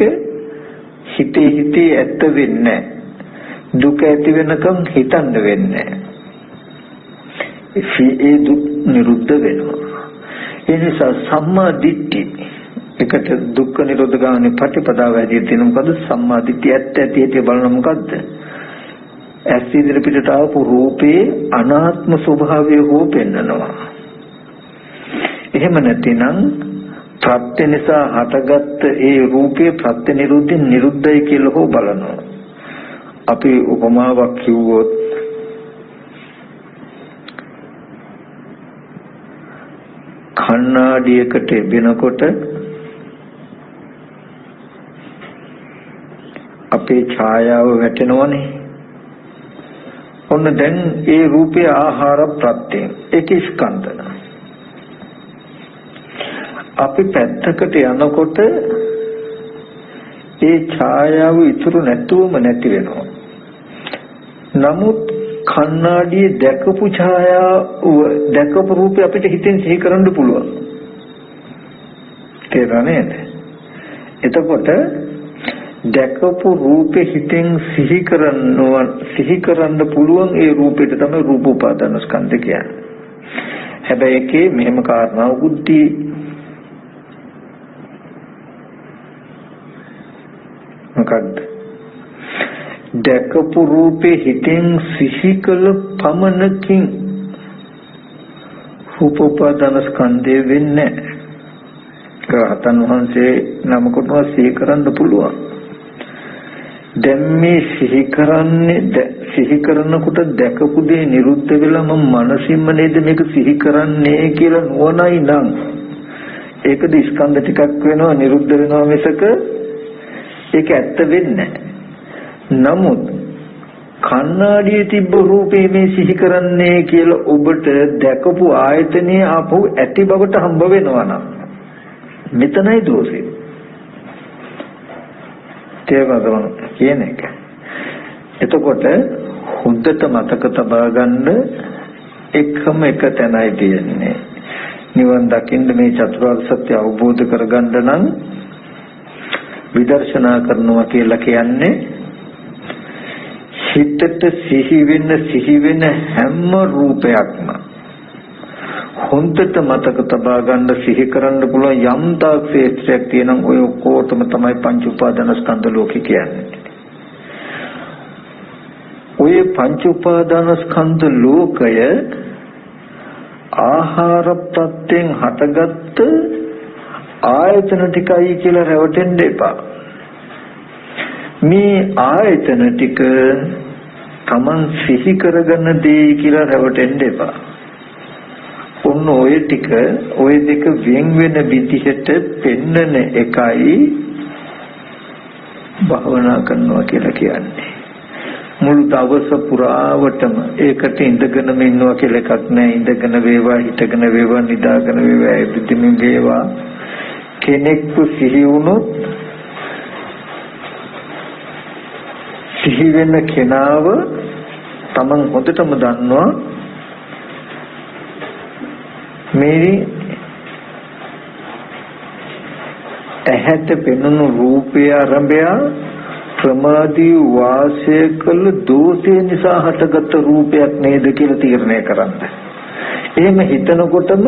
හිතේ ඇත්ත වෙන්නේ දුක ඇති වෙනකම් හිතන්න වෙන්නේ. ඒ දුක් නිරුද්ධ වෙනවා. ඒ නිසා සම්මා දිට්ඨි එකට දුක්ඛ නිරෝධ ගාමී ප්‍රතිපදාව ඇදී තියෙන මොකද? සම්මා දිට්ඨිය ඇත්ත ඇති බලන මොකද්ද? ඇස් ඉදිරි පිටට ආපු රූපේ අනාත්ම ස්වභාවය හෝ පෙන්නනවා. එහෙම නැතිනම් ප්‍රත්‍ය නිසා හටගත්ත ඒ රූපේ ප්‍රත්‍ය නිරුද්ධින් නිරුද්ධයි කියලා හෝ බලනවා. අපි උපමාවක් කිව්වොත් කණ්ණාඩියකට එබෙනකොට අපේ ඡායාව වැටෙනවනේ. ඔන්න දැන් ඒ රූපේ ආහාර ප්‍රත්‍යය ඒක ස්කන්ධන. අපි පැත්තකට යනකොට ඒ ඡායාව ඉතුරු නැතුවම නැති වෙනවා. නමුත් කණ්ණාඩියේ දැකපු ඡායාව දැකපු රූපේ අපිට හිතෙන් සිහි කරන්න පුළුවන්. තේරෙන්නේ නේද? එතකොට දැකපු රූපේ හිතෙන් සිහි කරන්න පුළුවන් ඒ රූපෙට තමයි රූප උපාදාන ස්කන්ධ කියන්නේ. හැබැයි ඒකේ මෙහෙම කාරණාවකුත් මොකක්ද? දැකපු රූපේ හිතෙන් සිහි කළ පමණකින් රූප උපාදාන ස්කන්ධය වෙන්නේ නැහැ. රහතන් වහන්සේ නමකට සිහි කරන්න පුළුවන්. දැන් මේ සිහි කරනකොට දැකපු දේ නිරුද්ධ වෙලා මම මනසින්ම නේද මේක සිහි කරන්නේ කියලා නුවණයි නම් ඒකද ස්කන්ධ ටිකක් වෙනවා නිරුද්ධ වෙනවා මිසක ඒක ඇත්ත වෙන්නේ නැහැ. නමුත් කණ්ණාඩියේ තිබ්බ රූපේ මේ සිහි කරන්නේ කියලා ඔබට දැකපු ආයතනයේ ආපහු ඇති බවට හම්බ වෙනවා නම් මෙතනයි දෝෂේ. තේරුණාද කියන එක? එතකොට හොඳට මතක තබා ගන්න එකම එක තැනයි තියෙන්නේ. නිවන් දකින්න මේ චතුරාර්ය සත්‍ය අවබෝධ කරගන්න නම් විදර්ශනා කරනවා කියලා කියන්නේ හිතට සිහි වෙන හැම රූපයක්ම හොඳට මතක තබා ගන්න සිහි කරන්න පුළුවන් යම් තාක් ශේත්‍රයක් තියෙනම් ඔය ඔක්කොටම තමයි පංච උපාදාන ස්කන්ධ ලෝකේ කියන්නේ. ඔය පංච උපාදාන ස්කන්ධ ලෝකය ආහාර ප්‍රත්‍යයෙන් හටගත්ත ආයතන ටිකයි කියලා රැවටෙන්න එපා. මේ ආයතන ටික Taman සිහි කරගන්න දෙයි කියලා රැවටෙන්න එපා. ඔන්න ඔය ටික ඔය දෙක වෙන වෙන විදිහට පෙන්නන එකයි භාවනා කරනවා කියලා කියන්නේ. මුළු දවස පුරාවටම ඒකට ඉඳගෙනම ඉන්නවා කියලා එකක් නැහැ. ඉඳගෙන වේවා හිටගෙන වේවා නිදාගෙන වේවා එදිනෙමින් වේවා කෙනෙක්ු සිහි වුණොත් සිහි වෙන කෙනාව Taman හොඳටම දන්නවා මේ ඇහැට පෙනුණු රූපය ආරම්භය ප්‍රමාදී වාසය කළ දෝෂය නිසා හටගත් රූපයක් නේද කියලා තීරණය කරන්න. එහෙම හිතනකොටම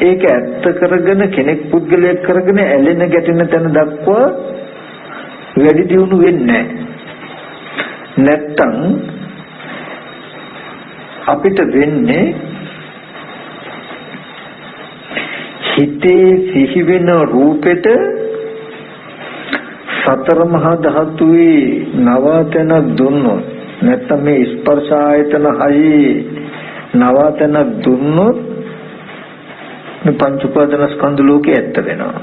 ඒක ඇත්ත කරගෙන කෙනෙක් පුද්ගලයෙක් කරගෙන ඇලෙන ගැටෙන තැන දක්වා වැඩි දියුණු වෙන්නේ නැත්තම් අපිට වෙන්නේ හිතේ සිහි වෙන රූපෙට සතර මහා ධාතුවේ නවතනක් දුන්නොත් නැත්නම් මේ ස්පර්ශ ආයතන හයි නවතනක් දුන්නොත් මේ පංච උපාදාන ස්කන්ධ ලෝකේ ඇත්ත වෙනවා.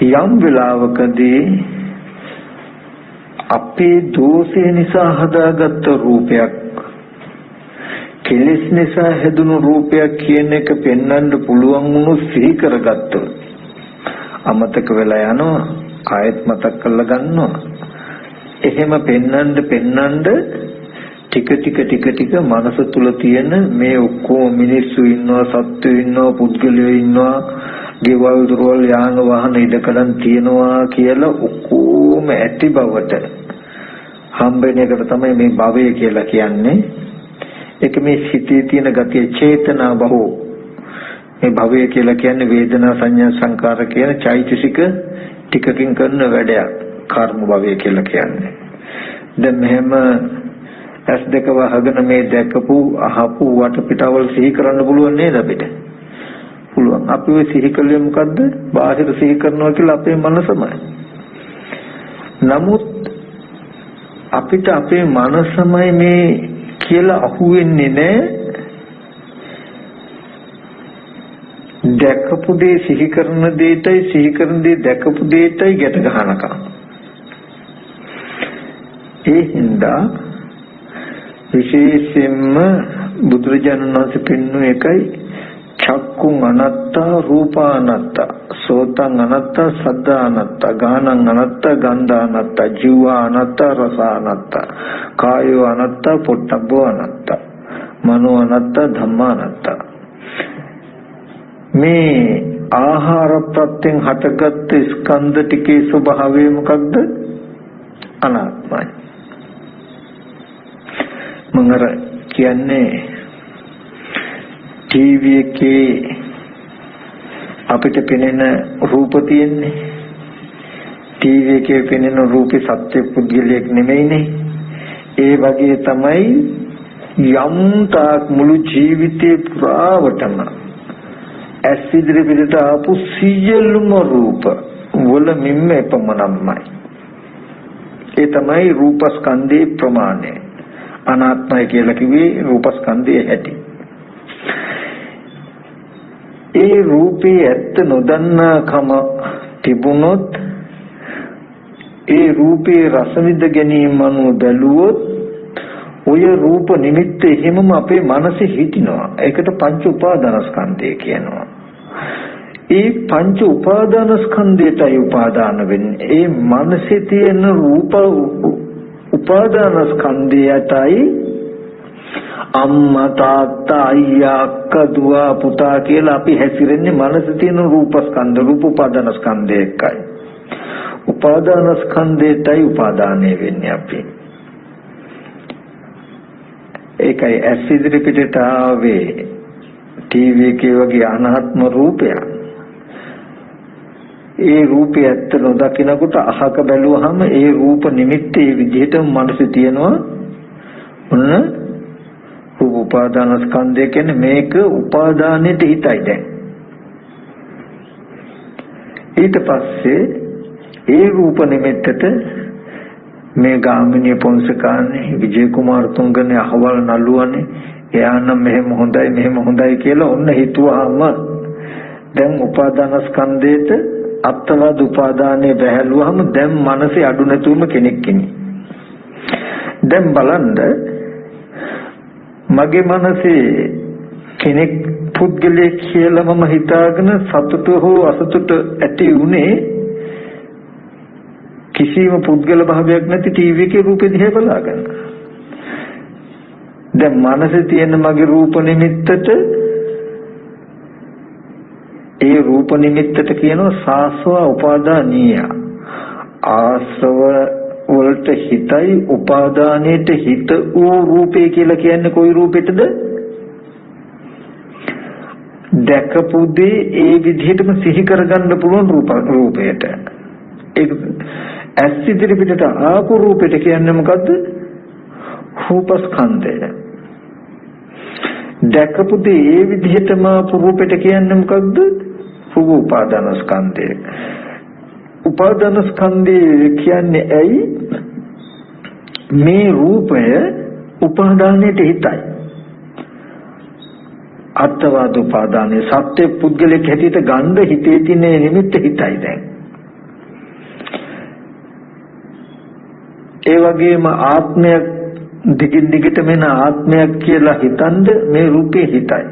යම් වෙලාවකදී අපේ දෝෂය නිසා හදාගත්ත රූපයක් කෙලෙස් නිසා හැදුණු රූපයක් කියන එක පෙන්වන්න පුළුවන් වුණු සිහි කරගත්තොත් අමතක වෙලා යනවා ආයෙත් මතක් කරලා ගන්නවා. එහෙම පෙන්වන්න ටික මනස තුල තියෙන මේ ඔක්කොම මිනිස්සු ඉන්නවා සත්ත්වෝ ඉන්නවා පුද්ගලයෝ ඉන්නවා දේවල් දරවල් යාන වාහන ඉදකඩම් තියනවා කියලා ඔක්කොම ඇති බවට හම්බෙන එකට තමයි මේ භවය කියලා කියන්නේ. ඒක මේ සිතේ තියෙන ගතිය චේතනා බහෝ. මේ භවය කියලා කියන්නේ වේදනා සංඥා සංකාර කියන චෛතසික ටිකකින් කරන වැඩයක්. කර්ම භවය කියලා කියන්නේ. දැන් මෙහෙම ඇස් දෙක වහගෙන මේ දැකපු අහපු වටපිටාවල් සිහි කරන්න පුළුවන් නේද අපිට? පුළුවන්. අපි ඔය සිහි කළේ මොකද්ද? බාහිර සිහි කරනවා කියලා අපේ මනසමයි. නමුත් අපිට අපේ මනසමයි මේ කියලා අහුවෙන්නේ නැහැ. දැකපු දේ සිහි කරන දෙයටයි සිහි කරන දේ දැකපු දෙයටයි ගැට ගන්නකම්. ඒ හින්දා විශේෂයෙන්ම බුදුරජාණන් වහන්සේ පෙන්වන එකයි චක්කුං අනත්තා රූපා අනත්තා සෝතං අනත්තා සද්දා අනත්තා ගානං අනත්තා ගන්ධා අනත්තා ජීවා අනත්තා රස අනත්තා කායෝ අනත්තා පොට්ටබ්බෝ අනත්තා මනෝ අනත්තා ධම්මා අනත්තා. මේ ආහාර ප්‍රත්‍යයෙන් හටගත් ස්කන්ධ ටිකේ ස්වභාවය මොකක්ද? අනාත්මයි. මම කියන්නේ ටීවී එකේ අපිට පෙනෙන රූප තියෙන්නේ. ටීවී එකේ පෙනෙන රූපේ සත්‍ය පුද්ගලයක් නෙමෙයිනේ. ඒ වගේ තමයි යම් තාක් මුළු ජීවිතේ පුරාවටම ඇස් ඉදිරි පිටට ආපු සියලුම රූප වල මිම්ම එපමණයි. ඒ තමයි රූපස්කන්ධේ ප්‍රමාණය. අනාත්මයි කියලා කිව්වේ රූපස්කන්ධයේ ඇති. ඒ රූපේ ඇත්ත නොදන්නාකම තිබුණොත් ඒ රූපේ රස විඳ ගැනීම අනුව බැලුවොත් ඔය රූප නිමිත්ත එහෙමම අපේ මනසේ හිටිනවා. ඒකට පංච උපාදානස්කන්ධය කියනවා. ඒ පංච උපාදානස්කන්ධයටයි උපාදාන වෙන්නේ. ඒ මනසේ තියෙන රූප උපාදානස්කන්ධයටයි අම්මා තාත්තා අයියා අක්කා දුව පුතා කියලා අපි හැසිරෙන්නේ මනසේ තියෙන රූපස්කන්ධ රූප උපාදානස්කන්ධය එකයි. උපාදානස්කන්ධයටයි උපාදානය වෙන්නේ අපි. ඒකයි ඇස් ඉදිරි පිටට ආවේ ටීවී එකේ වගේ අනාත්ම රූපයක්. ඒ රූපය ඇත්ත නොදකිනකොට අහක බැලුවහම ඒ රූප නිමිත්ත ඒ විදිහටම මනසේ තියෙනවා. ඔන්න රූප උපාදානස්කන්ධය කියන්නේ මේක උපාදානෙට හිතයි දැන්. ඊට පස්සේ ඒ රූප නිමිත්තට මේ ගාමිණී පොන්සකානේ විජේ කුමාරතුංගනේ අහවල් නළුවනේ එයා නම් මෙහෙම හොඳයි කියලා ඔන්න හිතුවාම දැන් උපාදානස්කන්ධයට අත්වාද උපාදානේ බැහැලුවාම දැන් මනසේ අඩු නැතුවම කෙනෙක් ඉන්නේ. දැන් බලන්න මගේ මනසේ කෙනෙක් පුද්ගලයෙක් කියලා මම හිතාගෙන සතුට හෝ අසතුට ඇති උනේ කිසිම පුද්ගල භාවයක් නැති ටීවී එකේ රූපෙ දිහා බලාගෙන. දැන් මනසේ තියෙන මගේ රූප නිමිත්තට ඒ රූප නිමිත්තට කියනවා සාස්ව උපාදානීය. ආස්ව වලට හිතයි උපාදානයේට හිත වූ රූපේ කියලා කියන්නේ කොයි රූපෙටද? දැකපු දේ ඒ විදිහටම සිහි කරගන්න පුළුවන් රූපයට. ඒක ඇස් ඉදිරි පිටට ආපු රූපෙට කියන්නේ මොකද්ද? රූපස්කන්ධය. දැකපු දේ ඒ විදිහටම ආපු රූපෙට කියන්නේ මොකද්ද? රූප උපාදානස්කන්ධය. උපාදානස්කන්ධය කියන්නේ ඇයි? මේ රූපය උපාදානයට හිතයි. අත්වාද උපාදානයේ සත්‍ය පුද්ගලෙක් හැටියට ගන්න හිතේ තියෙන නිමිත්ත හිතයි දැන්. ඒ වගේම ආත්මයක් දිගින් දිගටම එන ආත්මයක් කියලා හිතනද මේ රූපේ හිතයි.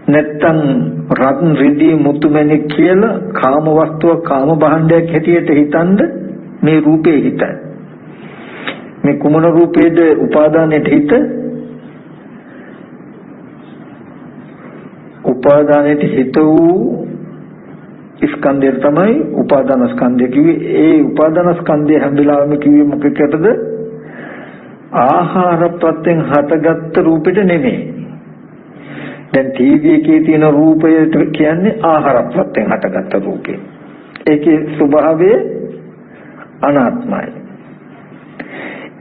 නැත්තම් රත්න රිදී මුතුමැණික් කියලා කාම වස්තුවක් කාම භාණ්ඩයක් හැටියට හිතනද මේ රූපේ හිතයි. මේ කුමන රූපේද උපාදානයේ හිත? උපාදානයේ හිත වූ ස්කන්ධය තමයි උපාදාන ස්කන්ධය කිව්වේ. ඒ උපාදාන ස්කන්ධය හැම වෙලාවෙම කිව්වේ මොකකටද? ආහාර ප්‍රත්‍යයෙන් හටගත්තු රූපෙට නෙමෙයි. දැන් ටීවී එකේ තියෙන රූපය කියන්නේ ආහාර ප්‍රත්‍යයෙන් හටගත්තු රූපේ. ඒකේ ස්වභාවය අනාත්මයි.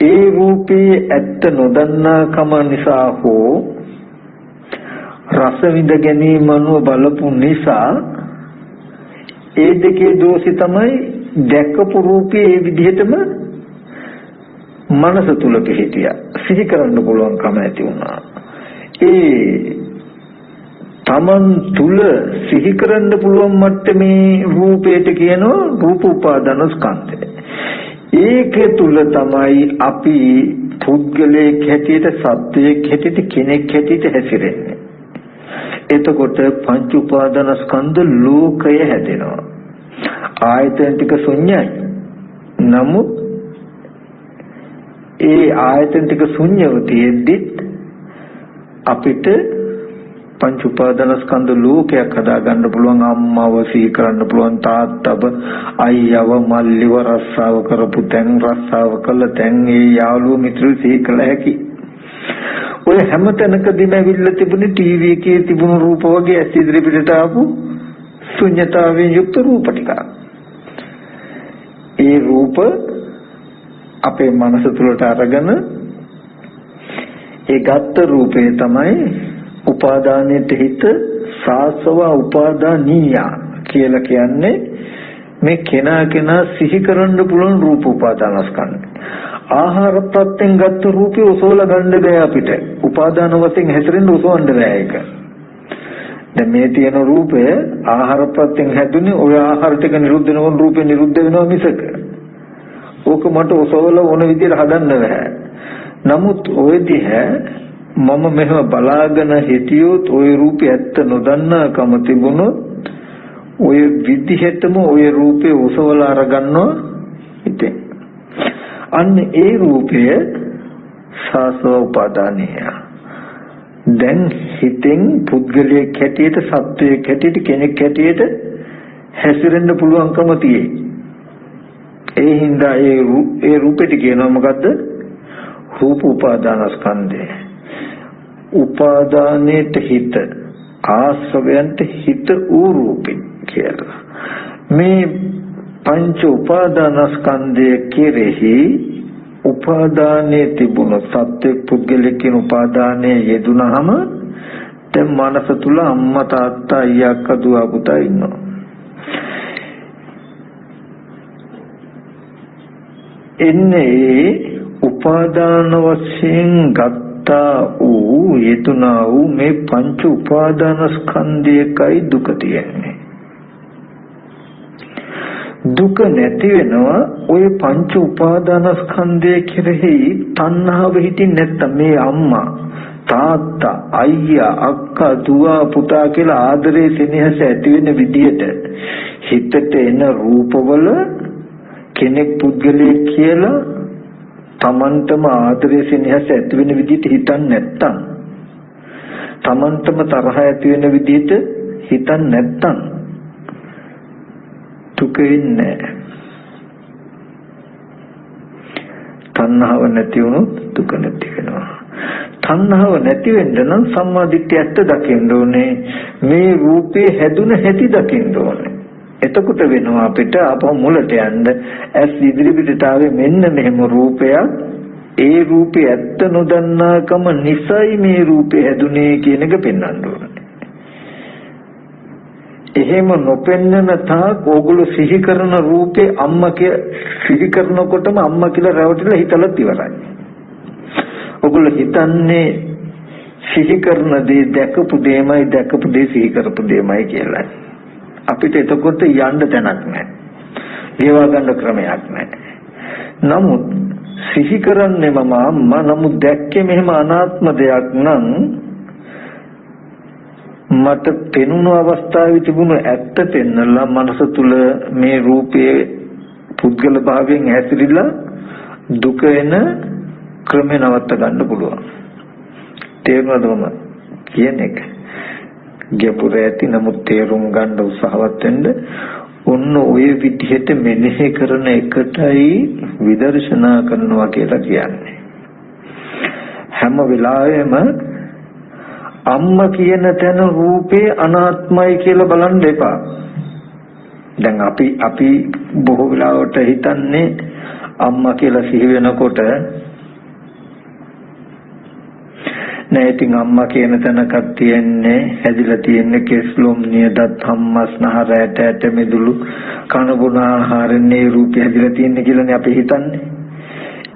ඒ රූපේ ඇත්ත නොදන්නා කම නිසා හෝ රස විඳ ගැනීම අනුව බලපු නිසා ඒ දෙකේ දෝෂي තමයි දැකපු රූපේ ඒ විදිහටම මනස තුල පිහිටියා. සිහි කරන්න පුළුවන්කම ඇති වුණා. ඒ තමන් තුල සිහි කරන්න පුළුවන් මට්ටමේ රූපයට කියනවා රූප උපාදාන ස්කන්ධය. ඒකේ තුල තමයි අපි පුද්ගලයෙක් හැටියට, සත්වයෙක් හැටියට, කෙනෙක් හැටියට හැසිරෙන්නේ. එතකොට පංච උපාදාන ස්කන්ධ ලෝකය හැදෙනවා. ආයතන ටික ශුන්‍යයි. නමුත් ඒ ආයතන ටික ශුන්‍යව තියෙද්දි අපිට පංච උපාදාන ස්කන්ධ ලෝකයක් හදා ගන්න පුළුවන්. අම්මව සිහි කරන්න පුළුවන්, තාත්තව, අයියව, මල්ලිව රස්සාව කරපු තැන්, රස්සාව කළ තැන්, ඒ යාළුවෝ මිත්‍රයෝ සිහි කළ හැකි. ඔය හැම තැනකදීම ඇවිල්ලා තිබුණේ ටීවී එකේ තිබුණු රූප වගේ ඇස් ඉදිරි පිටට ආපු ශුන්‍යතාවයෙන් යුක්ත රූප ටික. ඒ රූප අපේ මනස තුළට අරගෙන ඒ ගත්ත රූපේ තමයි උපාදානයේ හිත සාසව උපාදානීය කියලා කියන්නේ. මේ කෙනා සිහි කරන්න පුළුවන් රූප උපාදානස්කන්ධ. ආහාර ප්‍රත්‍යයෙන් ගත්ත රූපේ ඔසවලා ගන්න බෑ අපිට. උපාදාන වශයෙන් හැසිරෙන්න ඔසවන්න බෑ ඒක. දැන් මේ තියෙන රූපය ආහාර ප්‍රත්‍යයෙන් හැදුනේ ඔය ආහාර ටික නිරුද්ධ වෙනකොට රූපේ නිරුද්ධ වෙනවා මිසක ඕක මට ඔසවලා ඕන විදිහට හදන්න බෑ. නමුත් ඔය දිහා මම මෙහෙම බලාගෙන හිටියොත් ওই රූපය ඇත්ත නොදන්නාකම තිබුණොත් ඔය විදිහටම ඔය රූපේ ඔසවලා අරගන්නවා ඉතින් අන්න ඒ රූපය සාසව උපාදානීය. දැන් හිතෙන් පුද්ගලයෙක් හැටියට, සත්වයෙක් හැටියට, කෙනෙක් හැටියට හැසිරෙන්න පුළුවන්කම තියෙයි. ඒ හින්දා ඒ රූපෙට කියනවා මොකද්ද? රූප උපාදානස්කන්ධය. උපාදානයේට හිත, ආශ්‍රවයන්ට හිත ඌ රූපේ කියලා. මේ පංච උපාදානස්කන්ධය කෙරෙහි උපාදානයේ තිබුණ සත්‍ය පුද්ගලික කියන උපාදානයේ යෙදුනහම දැන් මනස තුල අම්මා තාත්තා අයියා අක්කා දුව පුතා ඉන්නවා. එන්නේ උපාදාන වශයෙන් ගත්තා වූ යෙදුනා වූ මේ පංච උපාදානස්කන්ධයකයි දුක තියෙන්නේ. දුක නැති වෙනවා ඔය පංච උපාදානස්කන්ධය කෙරෙහි තණ්හාව හිටින් නැත්තම් මේ අම්මා තාත්තා අයියා අක්කා දුව පුතා කියලා ආදරේ සෙනෙහස ඇති වෙන විදියට හිතට එන රූපවල කෙනෙක් පුද්ගලයෙක් කියලා තමන්ටම ආදරේ සෙනෙහස ඇති වෙන විදියට හිතන්නේ නැත්තම්, තමන්ටම තරහ ඇති වෙන විදියට හිතන්නේ නැත්තම් දුක ඉන්නේ. තණ්හාව නැති වුණොත් දුක නැති වෙනවා. තණ්හාව නැති වෙන්න නම් සම්මා දිට්ඨියත් දකින්න ඕනේ. මේ රූපේ හැදුන හැටි දකින්න ඕනේ. එතකොට වෙනවා අපිට අපව මුලට යන්න ඇස් ඉදිරි පිටට ආවේ මෙන්න මෙහෙම රූපයක්. ඒ රූපේ ඇත්ත නොදන්නාකම නිසයි මේ රූපේ හැදුනේ කියන එක පෙන්වන්න ඕනේ. එහෙම නොපෙන්නන තාක් ඕගොල්ලෝ සිහි කරන රූපේ අම්මා සිහි කරනකොටම අම්මා කියලා රැවටිලා හිතලත් ඉවරයි. ඕගොල්ලෝ හිතන්නේ සිහි කරන දේ දැකපු දෙයමයි, දැකපු දේ සිහි කරපු දෙයමයි කියලා. අපිට එතකොට යන්න තැනක් නැහැ. ඒවා ගන්න ක්‍රමයක් නැහැ. නමුත් සිහි කරන්නේ මම අම්මා, නමුත් දැක්කේ මෙහෙම අනාත්ම දෙයක් නම් මට පෙනුණු අවස්ථාවේ තිබුණු ඇත්ත පෙන්නලා මනස තුල මේ රූපයේ පුද්ගල භාවයෙන් ඇතිරිලා දුක එන ක්‍රම නවත්ත ගන්න පුළුවන්. තේරුණාද මම කියන එක? ගැඹුර ඇති, නමුත් තේරුම් ගන්න උත්සාහවත් වෙන්න ඔන්න ඔය විදිහට මෙනෙහි කරන එකටයි විදර්ශනා කරනවා කියලා කියන්නේ. හැම වෙලාවෙම අම්මා කියන තැන රූපේ අනාත්මයි කියලා බලන්න එපා. දැන් අපි බොහෝ වෙලාවට හිතන්නේ අම්මා කියලා සිහි වෙනකොට නෑ ඉතින් අම්මා කියන තැනකක් තියෙන්නේ හැදිලා තියෙන්නේ කෙස්ලොම් නියදත් හම්මස්නහර ඇට මෙදුළු කන බොන ආහාරනේ රූපය හැදිලා තියෙන්නේ කියලානේ අපි හිතන්නේ.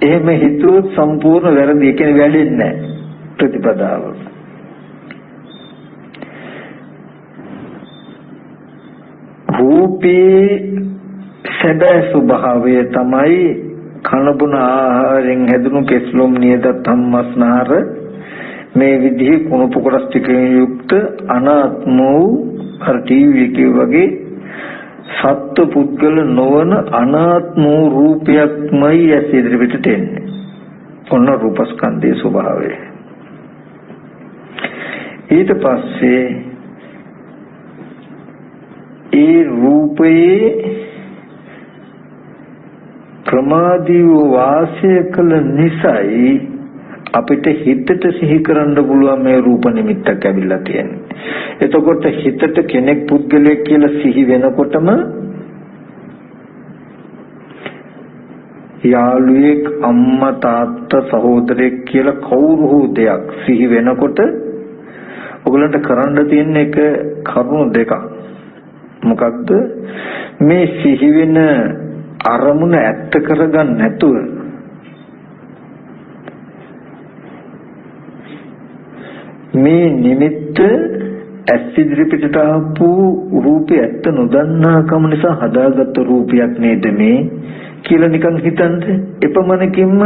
එහෙම හිතුවොත් සම්පූර්ණ වැරදි. ඒ කියන්නේ වැඩෙන්නේ නෑ ප්‍රතිපදාව. රූපේ සැබෑ ස්වභාවය තමයි කන බොන ආහාරයෙන් හැදුණු කෙස්ලොම් නියදත් හම්මස්නහර මේ විදිහේ කුණප කොටස් ටිකෙන් යුක්ත අනාත්ම වූ අර ටීවී එකේ වගේ සත්ත්ව පුද්ගල නොවන අනාත්ම වූ රූපයක්මයි ඇස් ඉදිරියට එන්නේ. ඔන්න රූපස්කන්ධයේ ස්වභාවය. ඊට පස්සේ ඒ රූපයේ ප්‍රමාදීව වාසය කළ නිසායි අපිට හිතට සිහි කරන්න පුළුවන් මේ රූප නිමිත්තක් ඇවිල්ලා තියෙන්නේ. එතකොට හිතට කෙනෙක් පුද්ගලයෙක් කියලා සිහි වෙනකොටම යාළුවෙක් අම්මා තාත්තා සහෝදරයෙක් කියලා කවුරු හෝ දෙයක් සිහි වෙනකොට ඔයගලන්ට කරන්න තියෙන එක කරුණු දෙකක්. මොකක්ද මේ සිහි වෙන අරමුණ ඇත්ත කරගන්න නැතුව මේ නිමිත්ත ඇස් ඉදිරිපිටට ආපු රූපය ඇත්ත නොදන්නාකම නිසා හදාගත්ත රූපයක් නේද මේ කියලා නිකන් හිතන්නේ. එපමණකින්ම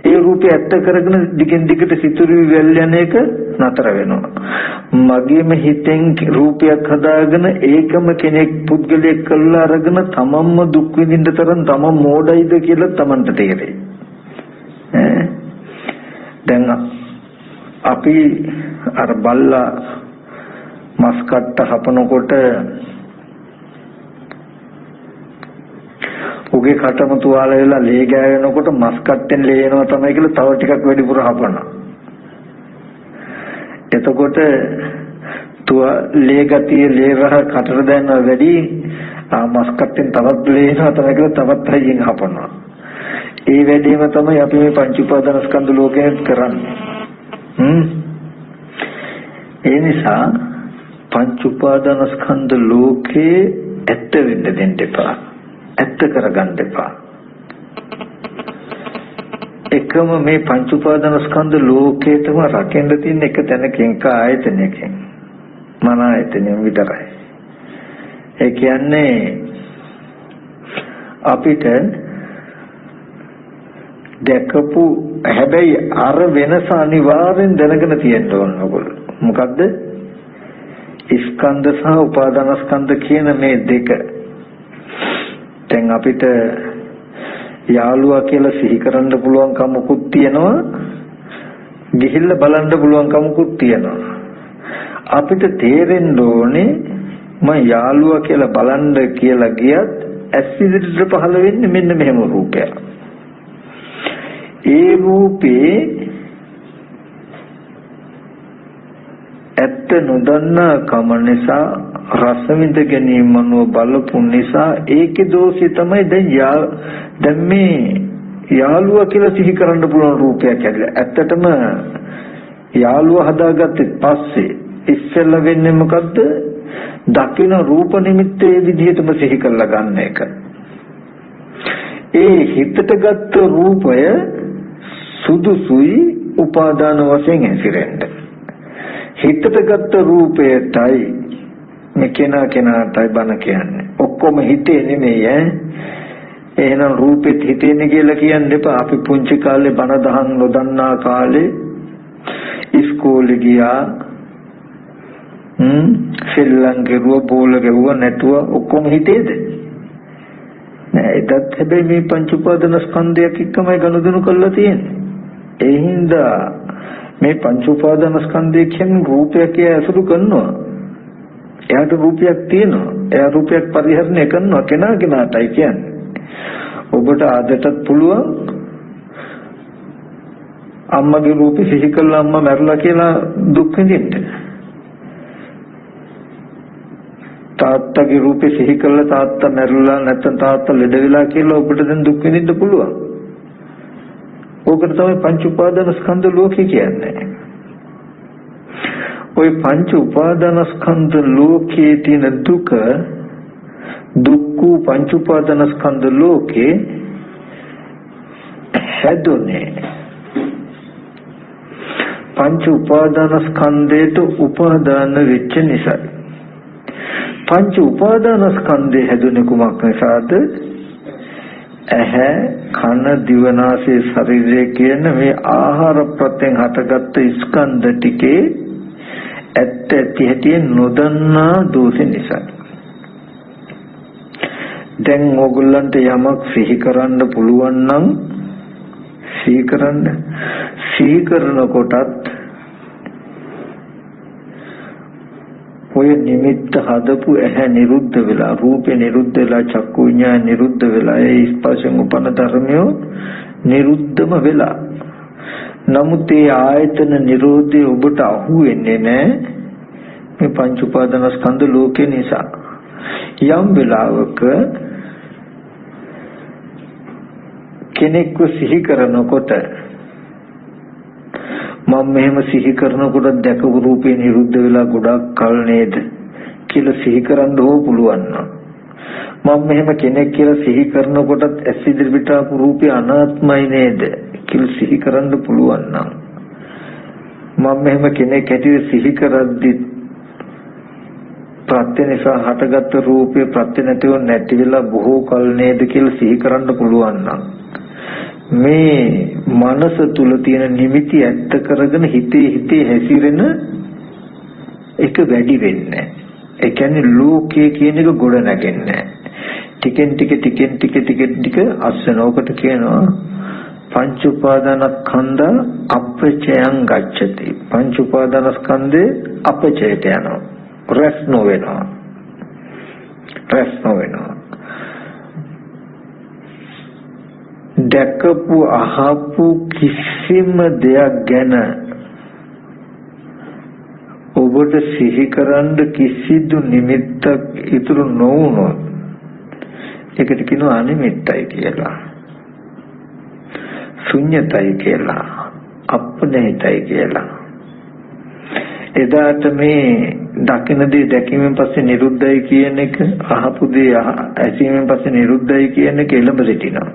ඒ රූපය ඇත්ත කරගෙන දිගින් දිගට සිතුරු වෙල් යන එක නතර වෙනවා. මගේම හිතෙන් රූපයක් හදාගෙන ඒකම කෙනෙක් පුද්ගලයෙක් කළා අරගෙන තමන්ම දුක් විඳින්න තරම් තමන් මෝඩයිද කියලා තමන්ට තේරෙයි. දැන් අපි අර බල්ලා මස් කට්ට හපනකොට උගේ කටම තුවාල වෙලා ලේ ගෑවෙනකොට මස් කට්ටෙන් ලේ එනවා තමයි කියලා තව ටිකක් වැඩිපුර හපනවා. එතකොට ලේ ගතිය ලේ රහ කටට දැනන වැඩි මස් කට්ටෙන් තවත් ලේ එනවා තමයි කියලා තවත් හයියෙන් හපනවා. ඒ වැඩේම තමයි අපි මේ පංච උපාදානස්කන්ධ ලෝකයෙන් කරන්නේ. ඒ නිසා පංච උපාදානස්කන්ධ ලෝකේ ඇත්ත වෙන්න දෙන්න එපා. ඇත්ත කරගන්න එපා. එකම මේ පංච උපාදානස්කන්ධ ලෝකේටම රැකෙන්න තියෙන එක තැනකින් ආයතනයකින් මන ආයතනයෙන් විතරයි. ඒ කියන්නේ අපිට දැකපු හැබැයි අර වෙනස අනිවාර්යෙන් දැනගෙන තියෙන්න ඕන ඔයගොල්ලෝ. මොකද්ද? ස්කන්ධ සහ උපාදානස්කන්ධ කියන මේ දෙක. දැන් අපිට යාළුවා කියලා සිහි කරන්න පුළුවන් කමකුත් තියෙනවා. ගිහිල්ලා බලන්න පුළුවන් කමකුත් තියෙනවා. අපිට තේරෙන්න ඕනේ මම යාළුවා කියලා බලන්න කියලා ගියත් ඇස් ඉදිරියට පහළ වෙන්නේ මෙන්න මෙහෙම රූපයක්. ඒ රූපේ ඇත්ත නොදන්නා කම නිසා රස විඳ ගැනීම මනෝ බලපු නිසා ඒකේ දෝෂය තමයි දැන් මේ යාළුවා කියලා සිහි කරන්න පුළුවන් රූපයක් ඇදලා. ඇත්තටම යාළුවා හදාගත්තේ පස්සේ ඉස්සෙල්ලා වෙන්නේ මොකද්ද? දකින රූප නිමිත්තේ විදිහටම සිහි කරලා ගන්න එක. ඒ හිතට ගත්ත රූපය සුදුසුයි උපාදාන වශයෙන් හැසිරෙන්න. හිතට ගත්ත රූපයටයි මේ කෙනාටයි බන කියන්නේ. ඔක්කොම හිතේ නෙමෙයි එහෙනම් රූපෙත් හිතේනේ කියලා කියන්න එපා. අපි පුංචි කාලේ බන දහන් නොදන්නා කාලේ ඉස්කෝලේ ගියා. ශ්‍රී ලංකේරුව බෝල ගැහුවා නැතුව ඔක්කොම හිතේද? නෑ. ඒකත් හැබැයි මේ පංච උපාදාන ස්කන්ධයක් එක්කමයි ගනුදෙනු කරලා තියෙන්නේ. ඒ හින්දා මේ පංච උපාදාන ස්කන්ධය කියන්නේ රූපයක් ඇසුරු කරනවා. එයාට රූපයක් තියෙනවා. එයා රූපයක් පරිහරණය කරනවා කෙනාටයි කියන්නේ. ඔබට ආදටත් පුළුවන් අම්මගේ රූපේ සිහි කළා අම්මා මැරුණා කියලා දුක් විඳින්න. තාත්තගේ රූපේ සිහි කළා තාත්තා මැරුණා නැත්නම් තාත්තා ලෙඩ වෙලා කියලා ඔබට දැන් දුක් විඳින්න පුළුවන්. ඕකට තමයි පංච උපාදාන ස්කන්ධ ලෝකේ කියන්නේ. ඔය පංච උපාදානස්කන්ධ ලෝකයේ තියෙන දුක්ඛ පංච උපාදානස්කන්ධ ලෝකේ හැදුනේ පංච උපාදානස්කන්ධයට උපාදාන වෙච්ච නිසා. පංච උපාදානස්කන්ධය හැදුනේ කුමක් නිසාද? ඇහැ කන දිව නාසය ශරීරය කියන මේ ආහාර ප්‍රත්‍යයෙන් හටගත්තු ස්කන්ධ ටිකේ ඇත්ත ඇති හැටි නොදන්නා දෝෂ නිසා. දැන් ඕගොල්ලන්ට යමක් සිහි කරන්න පුළුවන් නම් සිහි කරනකොටත් ඔය නිමිත්ත හදපු ඇහැ නිරුද්ධ වෙලා, රූපේ නිරුද්ධ වෙලා, චක්කු විඤ්ඤාණ නිරුද්ධ වෙලා, ඒ ස්පර්ශයෙන් උපන්න ධර්මය නිරුද්ධම වෙලා. නමුත් ඒ ආයතන නිරෝධය ඔබට අහු වෙන්නේ නැහැ මේ පංච උපාදානස්කන්ධ ලෝකේ නිසා. යම් වෙලාවක කෙනෙක්ව සිහි කරනකොට මම මෙහෙම සිහි කරනකොට දැකපු රූපේ නිරුද්ධ වෙලා ගොඩක් කල නේද කියලා සිහි කරන්න ඕ පුළුවන් නම්, මම මෙහෙම කෙනෙක් කියලා සිහි කරනකොටත් ඇස් ඉදිරියට ආපු රූපේ අනාත්මයි නේද කියලා සිහි කරන්න පුළුවන් නම්, මම මෙහෙම කෙනෙක් හැටියට සිහි කරද්දි ප්‍රත්‍ය නිසා හටගත්තු රූපේ ප්‍රත්‍ය නැතිව නැති වෙලා බොහෝ කල නේද කියලා සිහි කරන්න පුළුවන් නම්, මේ මනස තුල තියෙන නිමිති ඇත්ත කරගෙන හිතේ හැසිරෙන එක වැඩි වෙන්නේ. ඒ කියන්නේ ලෝකයේ කියන එක ගොඩ නැගෙන්නේ. ටිකෙන් ටික අස්සනෝකට කියනවා පංච උපාදානස්කන්ධ අපචයං ගච්ඡති. පංච උපාදානස්කන්ධේ අපචයට යනවා. රැස් නොවෙනවා. දැකපු අහපු කිසිම දෙයක් ගැන ඔබට සිහි කරන්න කිසිදු නිමිත්තක් ඉතුරු නොවුනොත් ඒකට කියනවා අනිමිත්තයි කියලා, ශුන්‍යතයි කියලා, අප්පනහිතයි කියලා. එදාට මේ දකින දේ දැකීමෙන් පස්සේ නිරුද්ධයි කියන එක, අහපු දේ ඇසීමෙන් පස්සේ නිරුද්ධයි කියන එක එළඹ සිටිනවා.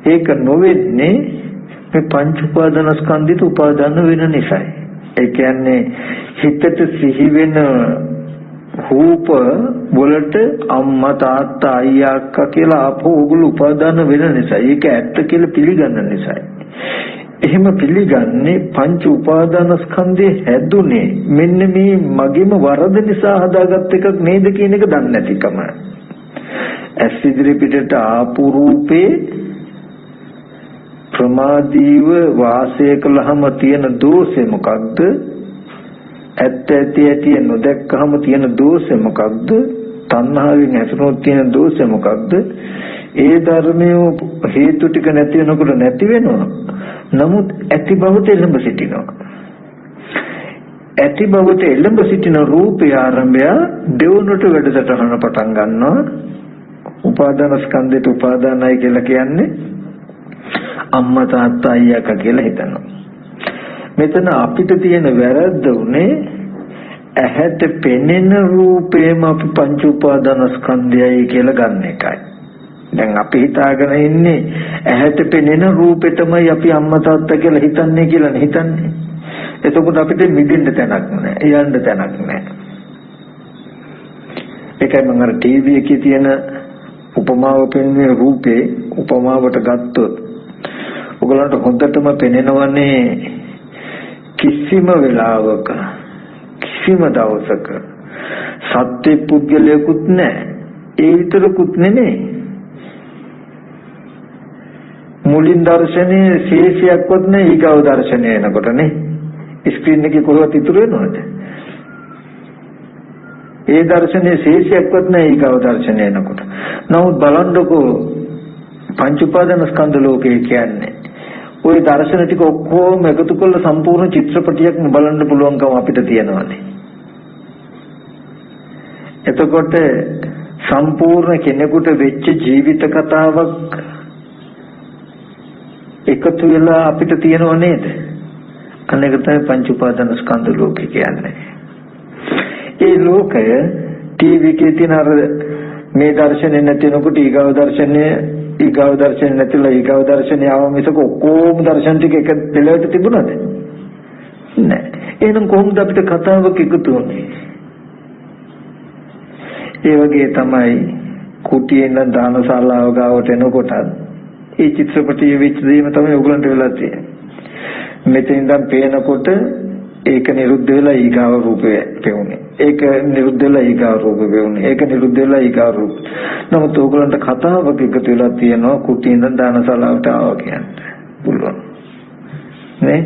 ඒක නොවෙන්නේ මේ පංච උපාදානස්කන්ධිත උපාදාන වෙන නිසායි. ඒ කියන්නේ හිතට සිහි වෙන රූප වලට අම්මා තාත්තා අයියා අක්කා කියලා ආපහු ඕගොල්ලෝ උපාදාන වෙන නිසා, ඒක ඇත්ත කියලා පිළිගන්න නිසායි. එහෙම පිළිගන්නේ පංච උපාදානස්කන්ධේ හැදුනේ මෙන්න මේ මගේම වරද නිසා හදාගත් එකක් නේද කියන එක දන්නේ නැතිකම. ඇස් ඉදිරි පිටට ආපු රූපේ ප්‍රමාදීව වාසය කළාම තියෙන දෝෂේ මොකක්ද? ඇත්ත ඇති නොදැක්කහම තියෙන දෝෂේ මොකක්ද? තණ්හාවෙන් ඇතිවෙන තියෙන දෝෂේ මොකක්ද? ඒ ධර්මයේ හේතු ටික නැති වෙනකොට නැති වෙනවා. නමුත් ඇති බවට එළඹ සිටිනවා. ඇති බවට එළඹ සිටින රූපය ආරම්භය දෙවොනට වැඩසටහන පටන් ගන්නවා. උපාදානස්කන්ධයට උපාදානයි කියලා කියන්නේ අම්මා තාත්තා අයියා අක්කා කියලා හිතනවා. මෙතන අපිට තියෙන වැරද්ද උනේ ඇහැට පෙනෙන රූපේම අපි පංච උපාදානස්කන්ධයයි කියලා ගන්න එකයි. දැන් අපි හිතාගෙන ඉන්නේ ඇහැට පෙනෙන රූපෙටමයි අපි අම්මා තාත්තා කියලා හිතන්නේ කියලා හිතන්නේ. එතකොට අපිට මිදෙන්න තැනක් නැහැ, යන්න තැනක් නැහැ. ඒකයි මම අර ටීවී එකේ තියෙන උපමාව පෙන්වන රූපේ උපමාවට ගත්තොත් ඔයගලන්ට හොඳටම පෙනෙනවනේ කිසිම වෙලාවක කිසිම දවසක සත්‍ය පුද්ගලයෙකුත් නැහැ, ඒ විතරකුත් නෙමෙයි මුලින් දර්ශනයේ ශේෂයක්වත් නැහැ, ඊගව දර්ශනය එනකොට නේ ස්ක්‍රීන් එකේ කොහොමද ඉතුරු වෙනවද? ඒ දර්ශනයේ ශේෂයක්වත් නැහැ ඊගව දර්ශනය එනකොට. නමුත් බලන්නකෝ පංච උපාදානස්කන්ධ ලෝකය කියන්නේ ওই දර්ශන ටික ඔක්කොම එකතු කරලා සම්පූර්ණ චිත්‍රපටියක්ම බලන්න පුළුවන්කම අපිට තියෙනවානේ. එතකොට සම්පූර්ණ කෙනෙකුට වෙච්ච ජීවිත කතාවක් එකතු වෙලා අපිට තියෙනව නේද? අනේක තමයි පංච උපාදාන ස්කන්ධ ලෝකය කියන්නේ. ඒ ලෝකය ටීවී එකේ තියෙන අර මේ දර්ශනේ නැතිනකොට ඊගව දර්ශනේ නැතිලා ඊගව දර්ශනේ ආව මිසක ඔක්කොම දර්ශන ටික එක දෙලවට තිබුණාද? නෑ. එහෙනම් කොහොමද අපිට කතාවක එකතු වෙන්නේ? ඒ වගේ තමයි කුටියෙන් දානශාලාව ගාවට එනකොට ඒ චිත්‍රපටියේ වෙච්ච දේම තමයි ඔයගලන්ට වෙලා තියෙන්නේ. මෙතෙන් ඉඳන් පේනකොට ඒක නිරුද්ධ වෙලා ඊගාව රූපය පෙවුනේ. ඒක නිරුද්ධ වෙලා ඊගාව රූපය පෙවුනේ. ඒක නිරුද්ධ වෙලා ඊගාව රූප. නමුත් ඔයගලන්ට කතාවක එකතු වෙලා තියෙනවා කුටියෙන් ඉඳන් දානශාලාවට ආවා කියන්නේ. පුළුවන්. නේ?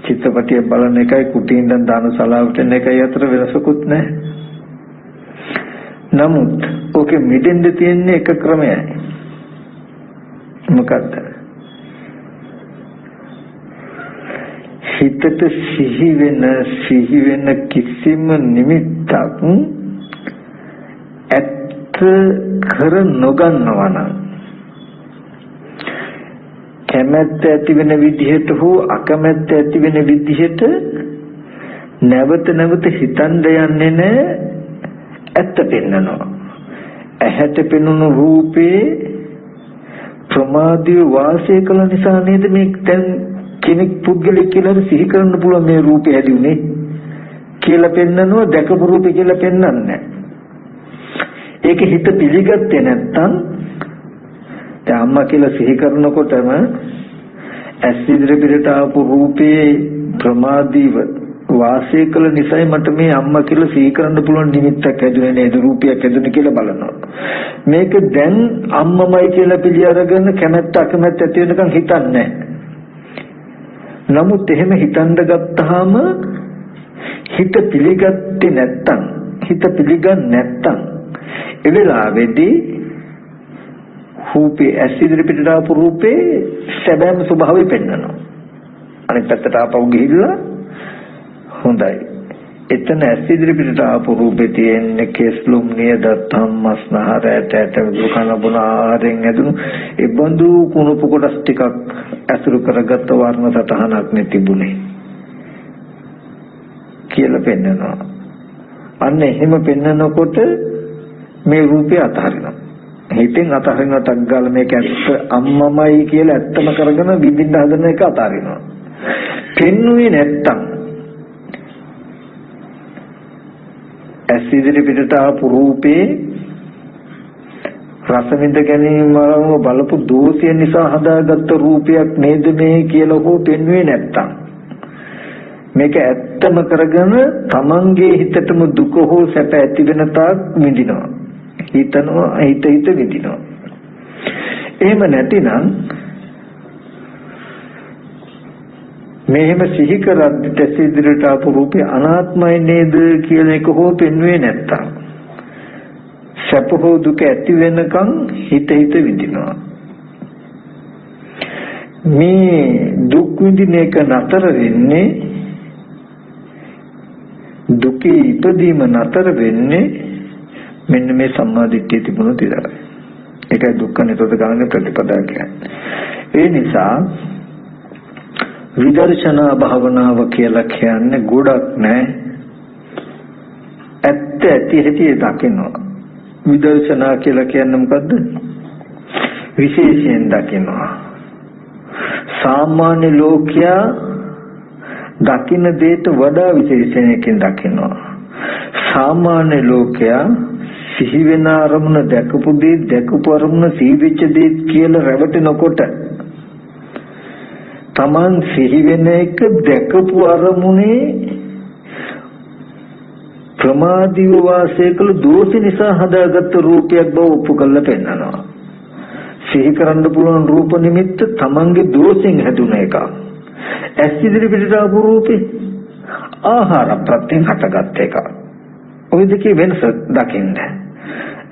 චිත්‍රපටිය බලන එකයි කුටියෙන් ඉඳන් දානශාලාවට එන එකයි අතර වෙනසකුත් නැහැ. නමුත් ඕකෙ මිදෙන්න තියෙන්නේ එක ක්‍රමයයි. මොකක්ද? හිතට සිහි වෙන කිසිම නිමිත්තක් ඇත්ත කර නොගන්නවා නම් කැමැත්ත ඇති වෙන විදිහට හෝ අකමැත්ත ඇති වෙන විදිහට නැවත හිතන්න යන්නේ නැහැ. ඇත්ත පෙන්නනවා. ඇහැට පෙනුණු රූපේ ප්‍රමාදීව වාසය කළ නිසා නේද මේ දැන් කෙනෙක් පුද්ගලෙක් කියලා සිහි කරන්න පුළුවන් මේ රූපය හැදුනේ කියලා පෙන්නනවා. දැකපු රූපේ කියලා පෙන්නන්නේ. ඒක හිත පිළිගත්තේ නැත්තම් දැන් අම්මා කියලා සිහි කරනකොටම ඇස් ඉදිරි පිටට ආපු රූපේ ප්‍රමාදීව වාසය කළ නිසායි මට මේ අම්මා කියලා සිහි කරන්න පුළුවන් නිමිත්තක් හැදුනේ නේද, රූපයක් හැදුනේ කියලා බලනවා. මේක දැන් අම්මමයි කියලා පිළි අරගෙන කැමැත්ත අකමැත්ත ඇති වෙනකන් හිතන්නේ. නමුත් එහෙම හිතන්න ගත්තාම හිත පිළිගත්තේ නැත්තම්, හිත පිළිගන්නේ නැත්තම් ඒ වෙලාවේදී රූපේ ඇස් ඉදිරි පිටට ආපු රූපේ සැබෑම ස්වභාවය පෙන්වනවා. අනිත් පැත්තට ආපහු ගිහිල්ලා හොඳයි. එතන ඇස් ඉදිරි පිටට ආපු රූපේ තියෙන්නේ කෙස්ලුම් නියද ධම්මස්නහර ඇට දුකන බුන ආරෙන් ඇදුණු ඒ බඳු කුණුප කොටස් ටිකක් අසුරු කරගත්ත වර්ණ සතහනක් නේ තිබුණේ කියලා පෙන්නනවා. අන්න එහෙම පෙන්නනකොට මේ රූපය අතහරිනවා. හිතෙන් අතහරිනවා. ටග්ගාල මේක ඇත්ත අම්මමයි කියලා ඇත්තම කරගෙන විඳින්න හදන එක අතහරිනවා. පෙන්නුවේ නැත්තම් ඇස් ඉදිරි පිටට ආපු රූපේ රස විඳ ගැනීම බලපු දෝෂය නිසා හදාගත්ත රූපයක් නේද මේ කියලා හෝ පෙන්වුවේ නැත්තම් මේක ඇත්තම කරගෙන තමන්ගේ හිතටම දුක හෝ සැප ඇති වෙන තාක් විඳිනවා. හිතනවා හිත විඳිනවා. එහෙම නැතිනම් මෙහෙම සිහි කරද්දී ඇස් ඉදිරියට ආපු රූපේ අනාත්මයි නේද කියන එක හෝ පෙන්වුවේ නැත්තම් සැප හෝ දුක ඇති වෙනකන් හිත විඳිනවා. මේ දුක් විඳින එක නතර වෙන්නේ, දුකේ ඉපදීම නතර වෙන්නේ මෙන්න මේ සම්මාදිට්ඨිය තිබුණොත් විතරයි. ඒකයි දුක්ඛ නිරෝධ ගාමී ප්‍රතිපදාව කියන්නේ. ඒ නිසා විදර්ශනා භාවනාව කියලා කියන්නේ ගොඩක් නෑ. ඇත්ත ඇති හැටි දකිනවා. විදර්ශනා කියලා කියන්නේ මොකද්ද? විශේෂයෙන් දකිනවා. සාමාන්‍ය ලෝකයා දකින්න දෙයට වඩා විශේෂණයකින් දකිනවා. සාමාන්‍ය ලෝකයා සිහි වෙන අරමුණ දැකපු අරමුණ සිහි වෙච්ච දේ කියලා රැවටෙනකොට තමන් සිහි වෙන එක දැකපු අරමුණේ ප්‍රමාදීව වාසය කළ දෝෂ නිසා හදාගත්ත රූපයක් බව ඔප්පු කරලා පෙන්නනවා. සිහි කරන්න පුළුවන් රූප නිමිත්ත තමන්ගේ දෝෂෙන් හැදුන එක. ඇස් ඉදිරි පිටට ආපු රූපේ ආහාර ප්‍රත්‍යයෙන් හටගත් එක. ඔය දෙකේ වෙනස දකින්න.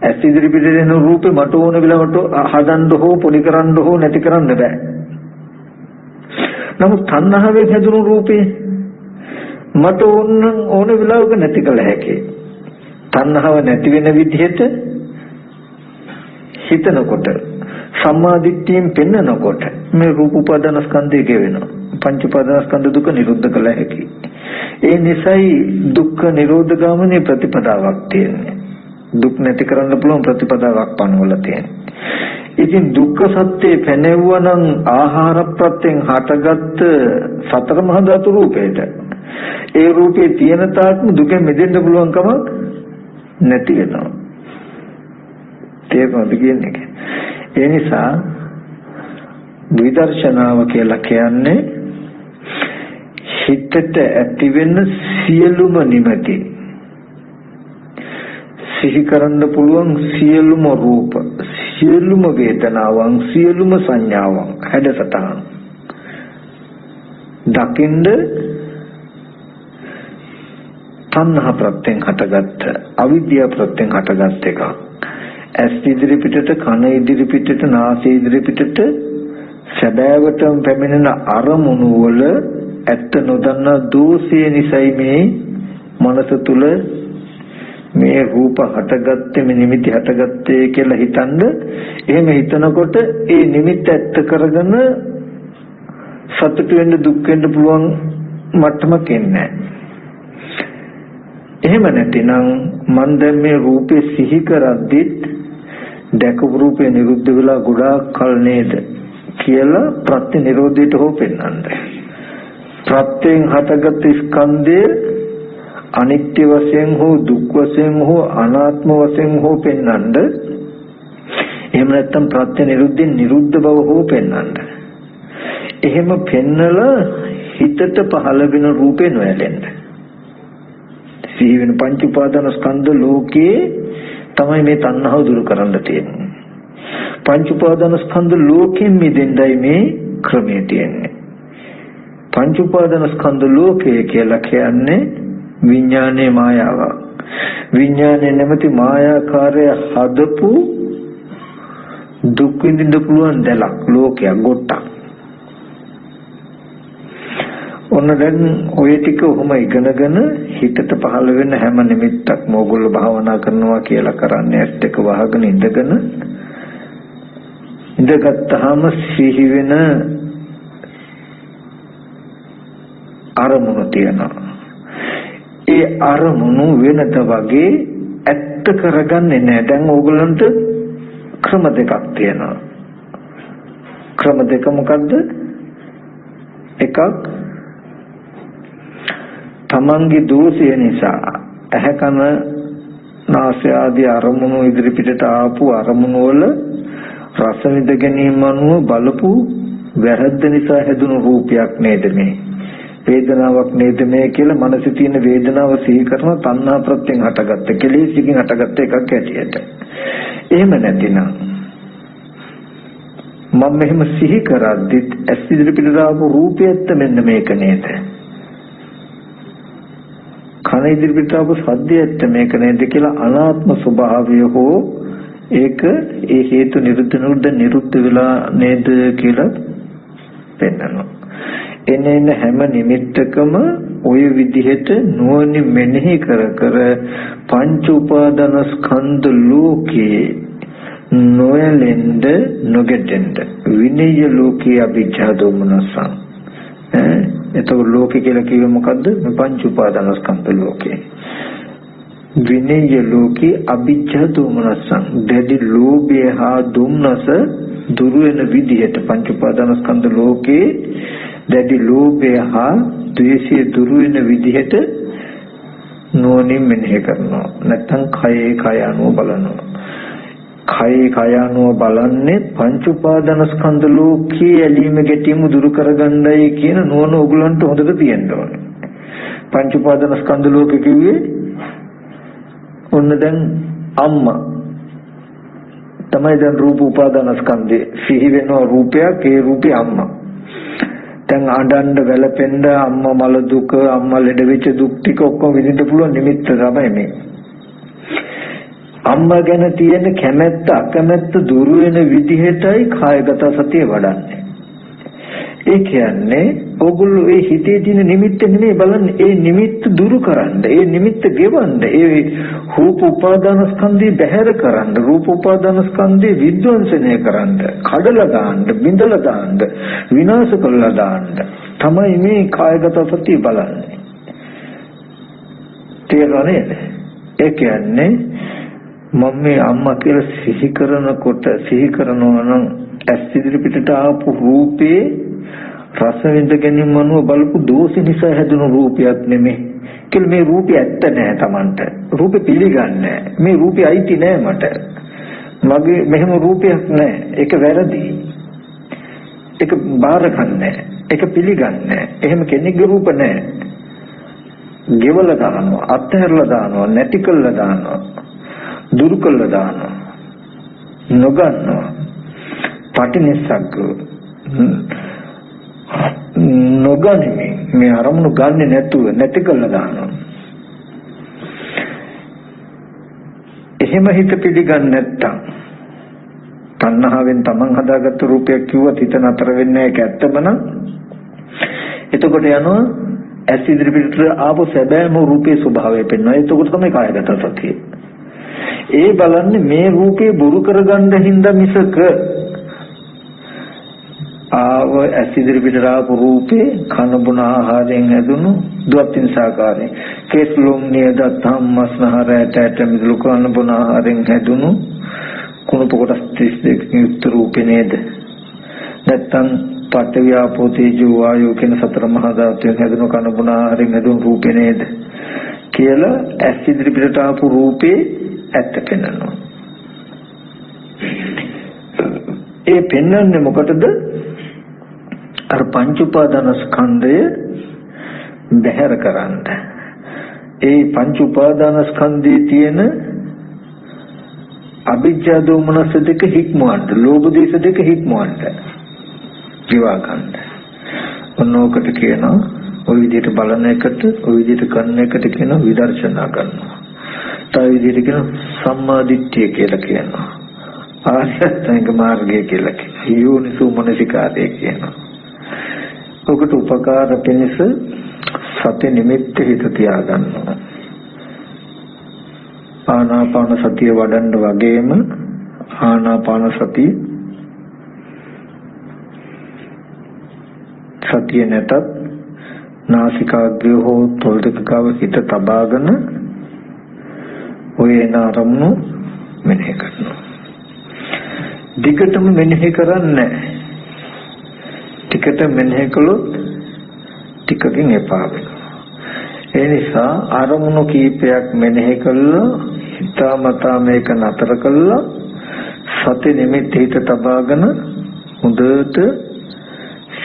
ඇස් ඉදිරි පිටට එන රූපේ මට ඕන වෙලාවට හදන්න හෝ පොඩි කරන්න හෝ නැති කරන්න බෑ. නමුත් තණ්හාවෙන් හැදුණු රූපේ මට ඕන වෙලාවක නැති කළ හැකියි. තණ්හාව නැති වෙන විදිහට හිතනකොට සම්මාදිට්ඨියෙන් පෙන්නකොට මේ රූප උපාදානස්කන්ධය ගෙවෙනවා. පංච උපාදානස්කන්ධ දුක නිරුද්ධ කළ හැකියි. ඒ නිසයි දුක්ඛ නිරෝධ ගාමිනී ප්‍රතිපදාවක් තියෙන්නේ. දුක් නැති කරන්න පුළුවන් ප්‍රතිපදාවක් පනවලා තියෙන්නේ. ඉතින් දුක්ඛ සත්‍ය පැනෙවුවනම් ආහාර ප්‍රත්‍යයෙන් හටගත් සතර මහා ධාතු රූපේට ඒ රූපේ තියෙන තාක්ම දුකෙන් මිදෙන්න පුළුවන් කමක් නැති වෙනවා. තේරුණාද කියන්නේ? ඒ නිසා විදර්ශනාව කියලා කියන්නේ හිතට ඇතිවෙන සියලුම නිමැති සිහි කරන්න පුළුවන් සියලුම රූප, සියලුම වේදනාවන්, සියලුම සංඥාවන් හැඩසටහන් දකින්ද තණ්හා ප්‍රත්‍යයෙන් හටගත්ත, අවිද්‍යාව ප්‍රත්‍යයෙන් හටගත් එකක්. ඇස් ඉදිරි පිටට, කන ඉදිරි පිටට, නාසය ඉදිරි පිටට සැබෑවටම පැමිණෙන අරමුණු වල ඇත්ත නොදන්නා දෝෂය නිසයි මේ මනස තුල මේ රූප හටගත්තේ, මේ නිමිති හටගත්තේ කියලා හිතනද එහෙම හිතනකොට ඒ නිමිත්ත ඇත්ත කරගෙන සතුට වෙන්න, දුක් වෙන්න පුළුවන් මට්ටමක ඉන්නේ. එහෙම නැතිනම් මන් දැන් මේ රූපේ සිහි කරද්දිත් දැකපු රූපේ නිරුද්ධ වෙලා ගොඩාක් කල නේද කියලා ප්‍රත්‍ය නිරෝධයට හෝ පෙන්වන්නේ. ප්‍රත්‍යයෙන් හටගත් ස්කන්ධය අනිත්‍ය වශයෙන් හෝ දුක් වශයෙන් හෝ අනාත්ම වශයෙන් හෝ පෙන්වන්නද, එහෙම නැත්නම් ප්‍රත්‍ය නිරුද්ධෙන් නිරුද්ධ බව හෝ පෙන්වන්නද. එහෙම පෙන්නලා හිතට පහළ වෙන රූපේ නොයැලෙන්න. සිහි වෙන පංච උපාදාන ස්කන්ධ ලෝකේ තමයි මේ තණ්හාව දුරු කරන්න තියෙන්නේ. පංච උපාදාන ස්කන්ධ ලෝකෙන් මිදෙන්නයි මේ ක්‍රමය තියෙන්නේ. පංච උපාදාන ස්කන්ධ ලෝකය කියලා කියන්නේ විඥානයේ මායාවක්. විඥානයේ නැමැති මායාකාරය හදපු දුක් විඳින්න පුළුවන් දැලක්, ලෝකයක්, ගොට්ටක්. ඔන්න දැන් ඔය ටික උම ඉගෙනගෙන හිතට පහළ වෙන හැම නිමිත්තක්ම ඕගොල්ලෝ භාවනා කරනවා කියලා කරන්නේ ඇස් දෙක වහගෙන ඉඳගත්තාම සිහි වෙන අරමුණු තියෙනවා. ඒ අරමුණු වෙනත වගේ ඇත්ත කරගන්නේ නැහැ. දැන් ඕගොල්ලන්ට ක්‍රම දෙකක් තියෙනවා. ක්‍රම දෙක මොකද්ද? එකක් තමන්ගේ දෝෂය නිසා ඇහැ කන නාසය ආදී අරමුණු ඉදිරිපිටට ආපු අරමුණු වල රස විඳ ගැනීම අනුව බලපු වැරද්ද නිසා හැදුණු රූපයක් නේද මේ, වේදනාවක් නේද මේ කියලා මනසේ තියෙන වේදනාව සිහි කරන තණ්හා ප්‍රත්‍යයෙන් හටගත්ත, කෙලෙසකින් හටගත්ත එකක් ඇටියට. එහෙම නැතිනම් මම මෙහෙම සිහි කරද්දිත් ඇස් ඉදිරිපිටට ආපු රූපයත් මෙන්න මේක නේද, කන ඉදිරිපිට ආපු සද්දයත් මේක නේද කියලා අනාත්ම ස්වභාවය හෝ ඒක ඒ හේතු නිරුද්ධ වෙලා නේද කියලා පෙන්නනවා. එන හැම නිමිත්තකම ඔය විදිහට නුවණින් මෙනෙහි කර කර පංච උපාදාන ස්කන්ධ ලෝකේ නොයලෙන්ද නොගෙටෙන්ද විනය ලෝකේ අභිජ්ජා දෝමනසං. එතකොට ලෝකේ කියලා කිව්වෙ මොකද්ද? මේ පංච උපාදාන ස්කන්ධ ලෝකේ. විනය ලෝකේ අභිජ්ජා දෝමනසං. දැඩි ලෝභය හා දුම්නස දුරු වෙන විදිහට පංච උපාදාන ස්කන්ධ ලෝකේ දැඩි ලෝභය හා ද්වේෂය දුරු වෙන විදිහට නුවණින් මෙනෙහි කරනවා. නැත්තම් කයේ කය අනුව බලනවා. කයේ කය අනුව බලන්නේ පංච උපාදාන ස්කන්ධ ලෝකයේ ඇලීම ගැටීම දුරු කරගන්නයි කියන නුවණ ඕගලන්ට හොඳට තියෙන්න ඕනේ. පංච උපාදාන ස්කන්ධ ලෝකෙ කිව්වේ ඔන්න දැන් අම්මා තමයි දැන් රූප උපාදාන ස්කන්ධේ සිහි වෙනවා රූපයක්, ඒ රූපේ අම්මා. දැන් අඬන්න වැළපෙන්න අම්මා මල දුක, අම්මා ලෙඩ වෙච්ච දුක් ටික ඔක්කොම විඳින්න පුළුවන් නිමිත්ත තමයි මේ. අම්මා ගැන තියෙන කැමැත්ත අකමැත්ත දුරු වෙන විදිහටයි කායගත සතිය වඩන්නේ. ඒ කියන්නේ ඕගොල්ලෝ ඒ හිතේ තියෙන නිමිත්ත නෙමෙයි බලන්නේ, ඒ නිමිත්ත දුරු කරන්න, ඒ නිමිත්ත ගෙවන්න, ඒ රූප උපාදානස්කන්ධය බැහැර කරන්න, රූප උපාදානස්කන්ධය විද්වංසනය කරන්න, කඩලා දාන්න, බිඳලා දාන්න, විනාශ කරලා දාන්න තමයි මේ කායගත සතිය බලන්නේ. තේරෙනවද? ඒ කියන්නේ මම මේ අම්මා කියලා සිහි කරනකොට සිහි කරනවා නම් ඇස් ඉදිරි පිටට ආපු රූපේ රස විඳ ගැනීම අනුව බලපු දෝෂ නිසා හැදුණු රූපයක් නෙමෙයි. කියලා මේ රූපය ඇත්ත නෑ Tamanට. රූපේ පිළිගන්නේ මේ රූපේ අයිති නෑ මට. මගේ මෙහෙම රූපයක් නෑ. ඒක වැරදි. ඒක බාර ගන්නෑ. ඒක පිළිගන්නේ. එහෙම කෙනෙක්ගේ රූප නෑ. ගෙවලා දානවා, අත්හැරලා දානවා, නැති කළා දානවා, දුරු කළා දානවා, නොගන්නවා. පටිනිස්සග්ග නොගන්නේ මේ අරමුණු ගන්නෙ නැතුව නැති කළා දානවා. එහෙම හිත පිළිගන්නේ නැත්තම් තණ්හාවෙන් තමන් හදාගත්ත රූපයක් කිව්වත් හිත නතර වෙන්නේ නැහැ. ඒක ඇත්තම නම් එතකොට යනවා ඇස් ඉදිරි පිටට ආපු සැබෑම රූපේ ස්වභාවය පෙන්වනවා. එතකොට තමයි කායගත සතිය. ඒ බලන්නේ මේ රූපේ බොරු කරගන්න හින්දා මිසක ආව ඇස් ඉදිරි පිටට ආපු රූපේ කන බොන ආහාරයෙන් හැදුණු දුක්ඛින් සාකාරයෙන් කේස්ලොම් නියද ධම්මස්නහර ඇට මිදුළු කන බොන ආහාරයෙන් හැදුණු කුණප කොටස් 32 යුක්ත රූපේ නේද? නැත්තම් පඨවි ආපෝ තේජෝ වායෝ කියන සතර මහා ධාතුන් හැදුණු කන බොන ආහාරයෙන් හැදුණු රූපේ නේද කියලා ඇස් ඉදිරි පිටට ආපු රූපේ ඇත්ත පෙන්වනවා. ඒ පෙන්වන්නේ මොකටද? අර පංච උපාදාන ස්කන්ධය බැහැර කරන්න. ඒ පංච උපාදාන ස්කන්ධයේ තියෙන අවිජ්ජා දෝමනස දෙක හික්මවන්න, ලෝභ දේශ දෙක හික්මවන්න, ජීවා ගන්න. මොනෝකට කියනවා ওই විදිහට බලන එකට, ওই විදිහට කරන එකට කියනවා විදර්ශනා කරනවා. තව විදිහට කියනවා සම්මා දිට්ඨිය කියලා කියනවා. ආර්ය අෂ්ටාංග මාර්ගය කියලා කියනවා. යෝනිසෝ මනසිකාරය කියනවා. ඔකට උපකාර පිණිස සති නිමිත්ත හිත තියාගන්නවා. ආනාපාන සතිය වඩන්න වගේම ආනාපාන සතිය නැතත් නාසිකාග්‍රය හෝ තොල් දෙක ගාව හිත තබාගෙන ඔය එන අරමුණු මෙනෙහි කරනවා. දිගටම මෙනෙහි කරන්නේ ටිකට මෙනෙහි කළොත් ටිකකින් එපා වෙනවා. ඒ නිසා අරමුණු කීපයක් මෙනෙහි කළා හිතාමතා මේක නතර කළා සති නිමිති හිත තබාගෙන හොඳට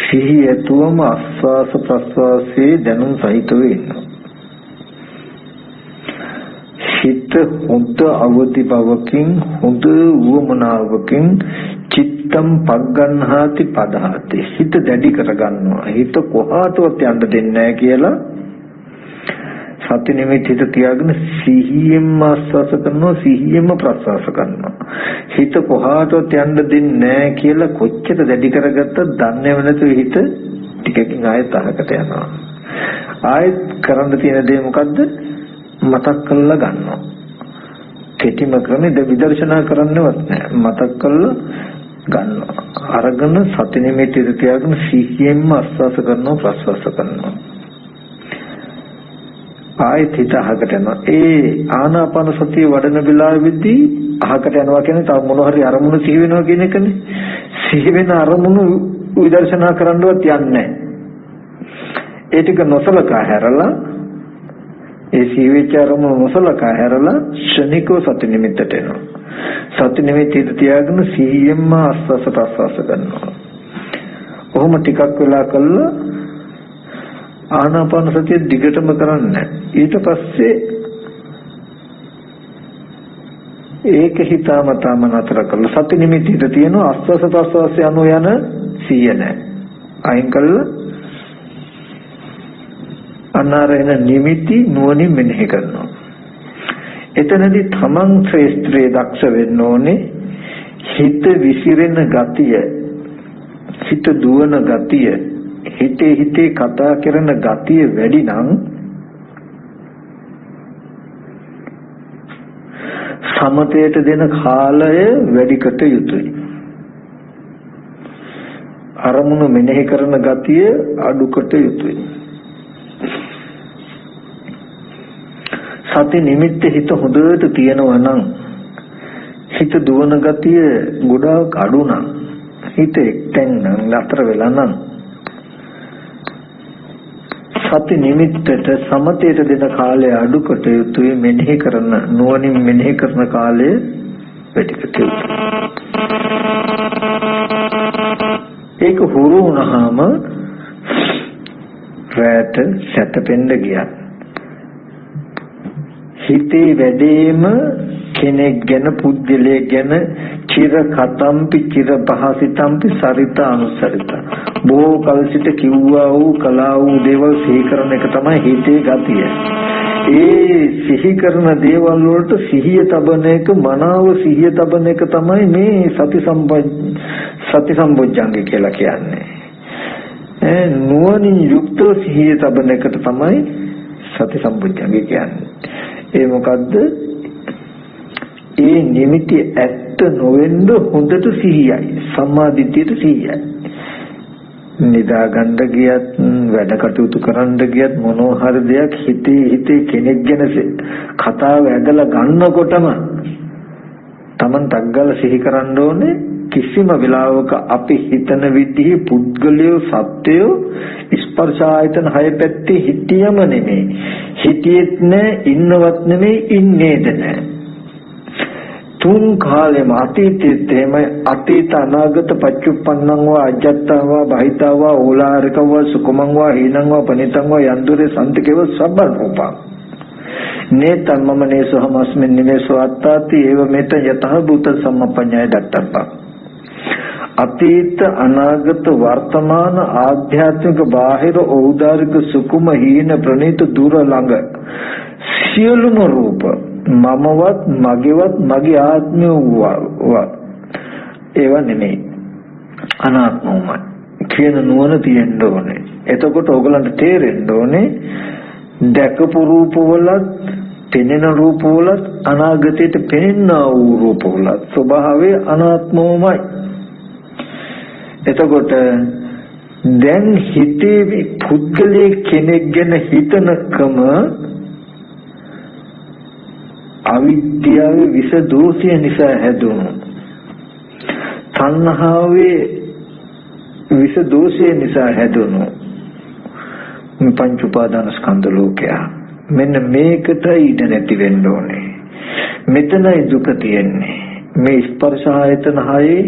සිහි ඇතුවම ආස්වාස ප්‍රස්වාසයේ දැනුම් සහිතව ඉන්නවා. හිත හොඳ අවදි බවකින් හොඳ වුවමනාවකින් චිත්තම් පග්ගන්හාති පදහති හිත දැඩි කරගන්නවා. හිත කොහාටවත් යන්න දෙන්නේ නැහැ කියලා සති නිමිති හිත තියාගෙන සිහියෙන්ම ආස්වාස කරනවා, සිහියෙන්ම ප්‍රස්වාස කරනවා. හිත කොහාටවත් යන්න දෙන්නේ නැහැ කියලා කොච්චර දැඩි කරගත්තත් දන්නේව නැතුව හිත ටිකකින් ආයෙත් අහකට යනවා. ආයෙත් කරන්න තියෙන දේ මොකද්ද? මතක් කරලා ගන්නවා. කෙටිම ක්‍රමෙද විදර්ශනා කරන්නවත් නැහැ. මතක් කරලා ගන්නවා. අරගෙන සති නිමිති තියාගෙන සිහියෙන්ම ආස්වාස කරනවා, ප්‍රස්වාස කරනවා. ආයෙත් හිත අහකට යනවා. ඒ ආනාපාන සතිය වඩන වෙලාවෙදී අහකට යනවා කියන්නේ තව මොන හරි අරමුණු සිහි වෙනවා කියන එකනේ. සිහි වෙන අරමුණු විදර්ශනා කරන්නවත් යන්නේ නැහැ. ඒ ටික නොසලකා හැරලා ඒ සීවිචාරම නොසලකා හැරලා ශනිකව සති නිමිත්තට එනවා. සති නිමිති තියාගෙන සිහියෙන්ම ආස්වාස ප්‍රස්වාස කරනවා. කොහොම ටිකක් වෙලා කළා ආනාපාන සතිය දිගටම කරන්නේ. ඊට පස්සේ ඒක හිතාමතාම නතර කළා. සති නිමිති තියෙනවා ආස්වාස ප්‍රස්වාසය අනු යන සිහිය නැහැ. අයින් කළා අනාරේන නිමිති නුවණින් මෙනෙහි කරනවා. එතනදී තමන් ශ්‍රේෂ්ඨයේ දක්ෂ වෙන්න ඕනේ. හිත විසිරෙන ගතිය, හිත දුවන ගතිය හිතේ කතා කරන ගතිය වැඩි නම් සමතයට දෙන කාලය වැඩි කට යුතුයි. අරමුණු මෙනෙහි කරන ගතිය අඩු කට යුතුයි. සති නිමිත්ත හිත හොඳට තියෙනවා නම් හිත දුවන ගතිය ගොඩාක් අඩු නම් හිත එක්තෙන් නම් නතර වෙලා නම් සති නිමිත්තට සමතයට දෙන කාලය අඩු කට යුතුයි. මෙනෙහි කරන නුවණින් මෙනෙහි කරන කාලය වැඩි කට යුතුයි. ඒක හුරු වුණාම රැට සැතපෙන්න ගියා. හිතේ වැඩේම කෙනෙක් ගැන පුද්ගලයෙක් ගැන චිර කතම්පි චිර භාසිතම්පි සරිත අනුසරිත බොහෝ කල සිට කිව්වා වූ කලා වූ දේවල් සිහි කරන එක තමයි හිතේ ගතිය. ඒ සිහි කරන දේවල් වලට සිහිය තබන එක මනාව සිහිය තබන එක තමයි මේ සති සම්බොජ්ජංගය කියලා කියන්නේ. නුවණින් යුක්ත සිහිය තබන එකට තමයි සති සම්බොජ්ජංගය කියන්නේ. ඒ මොකද්ද? ඒ නිමිති ඇත්ත නොවෙන්න හොඳට සිහියයි. සම්මාදිට්ඨියට සිහියයි. නිදා ගන්න ගියත් වැඩ කටයුතු කරන්න ගියත් මොනවා හරි දෙයක් හිතේ කෙනෙක් ගැන කතාව ඇදලා ගන්නකොටම Taman තග්ගල සිහි කරන්න ඕනේ. කිසිම වෙලාවක අපි හිතන විදිහේ පුද්ගලයෝ සත්‍යෝ ස්පර්ශ ආයතන හය පැත්තේ හිටියම නෙමෙයි. හිටියෙත් නෑ, ඉන්නවත් නෙමෙයි, ඉන්නේද නෑ. තුන් කාලෙම අතීතයේත් එහෙමයි. අතීත අනාගත පච්චුප්පන්නං වා අජත්තං වා බහිතං වා ඕලාරිකං වා සුකුමං වා හීනං වා පනිතං වා යන්දුරේ සම්තිකේව සබ්බරූපං නේතං මම නේසෝහමස්මින් නිමේසෝ අත්තාති ඒව මෙත යතහ භූත සම්මප්පඤ්ඤය දත්තප්පං. අතීත අනාගත වර්තමාන ආධ්‍යාත්මික බාහිර ඖදාරික සුකුම හීන ප්‍රණීත දුර ළඟ සියලුම රූප මමවත් මගේවත් මගේ ආත්මය වූවා ඒවා නෙමෙයි, අනාත්මයි කියන නුවණ තියෙන්න ඕනේ. එතකොට ඕගලන්ට තේරෙන්න ඕනේ දැකපු රූපවලත් පෙනෙන රූපවලත් අනාගතයට පෙනෙනා වූ රූපවලත් ස්වභාවය අනාත්මවමයි. එතකොට දැන් හිතේ පුද්ගලයේ කෙනෙක් ගැන හිතනකම අවිද්‍යාවේ විස දෝෂය නිසා හැදුණු, තණ්හාවේ විස දෝෂය නිසා හැදුණු මේ පංච උපාදාන ස්කන්ධ ලෝකය. මෙන්න මේකටයි ඉඩ නැති වෙන්න ඕනේ. මෙතනයි දුක තියෙන්නේ. මේ ස්පර්ශ ආයතන හයේ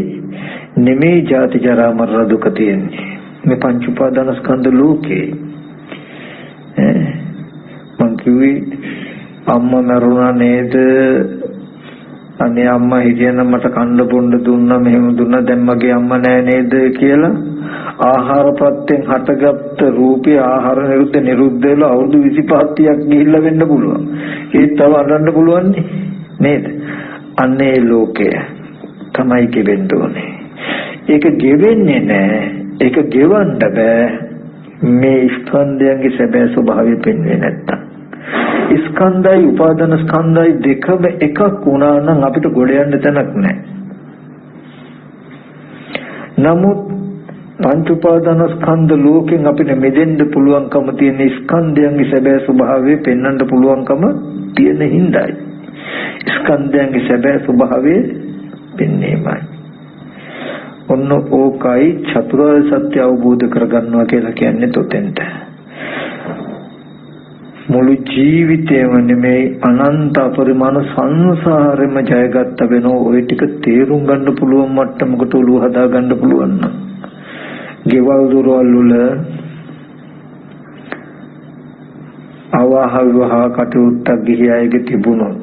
නෙමෙයි ජාති ජරා මරණ දුක තියෙන්නේ. මේ පංච උපාදාන ස්කන්ධ ලෝකේ මං කිව්වේ අම්මා මරුණා නේද? අනේ අම්මා හිටියනම් මට කන්න බොන්න දුන්නා, මෙහෙම දුන්නා, දැන් මගේ අම්මා නෑ නේද කියලා. ආහාර ප්‍රත්‍යයෙන් හටගත්ත රූපේ ආහාර නිරුද්ධ වෙලා අවුරුදු 25ක් ගිහිල්ලා වෙන්න පුළුවන්. ඒත් තව අඬන්න පුළුවන් නේද? අන්නේ ලෝකය තමයි ගෙවෙන්න ඕනේ. ඒක ගෙවෙන්නේ නෑ. ඒක ගෙවන්න බෑ. මේ ස්කන්ධයන්ගේ සැබෑ ස්වභාවය පෙන්වෙන්නේ නැත්තම්. ස්කන්ධයි උපාදාන ස්කන්ධයි දෙකම එකක් වුණා නම් අපිට ගොඩ යන්න තැනක් නැහැ. නමුත් පංච උපාදාන ස්කන්ධ ලෝකෙන් අපිට මෙදෙන්න පුළුවන්කම තියෙන ස්කන්ධයන්ගේ සැබෑ ස්වභාවය පෙන්වන්න පුළුවන්කම තියෙන හිඳයි. ස්කන්ධයන්ගේ සැබෑ ස්වභාවය පෙන්වීමයි. ඔන්න ඕකයි චතුරාර්ය සත්‍ය අවබෝධ කරගන්නවා කියලා කියන්නේ තොතෙන්ට. මුළු ජීවිතේම නෙමෙයි අනන්ත පරිමාණ සංසාරෙම ජයගත්ත වෙනෝ ওই ටික තේරුම් ගන්න පුළුවන් මට්ටමකට ඔළුව හදා ගන්න පුළුවන් නම් ගෙවල් දොරවල් වල අවහවහ කටයුත්තක් ගිහි අයගේ තිබුණොත්,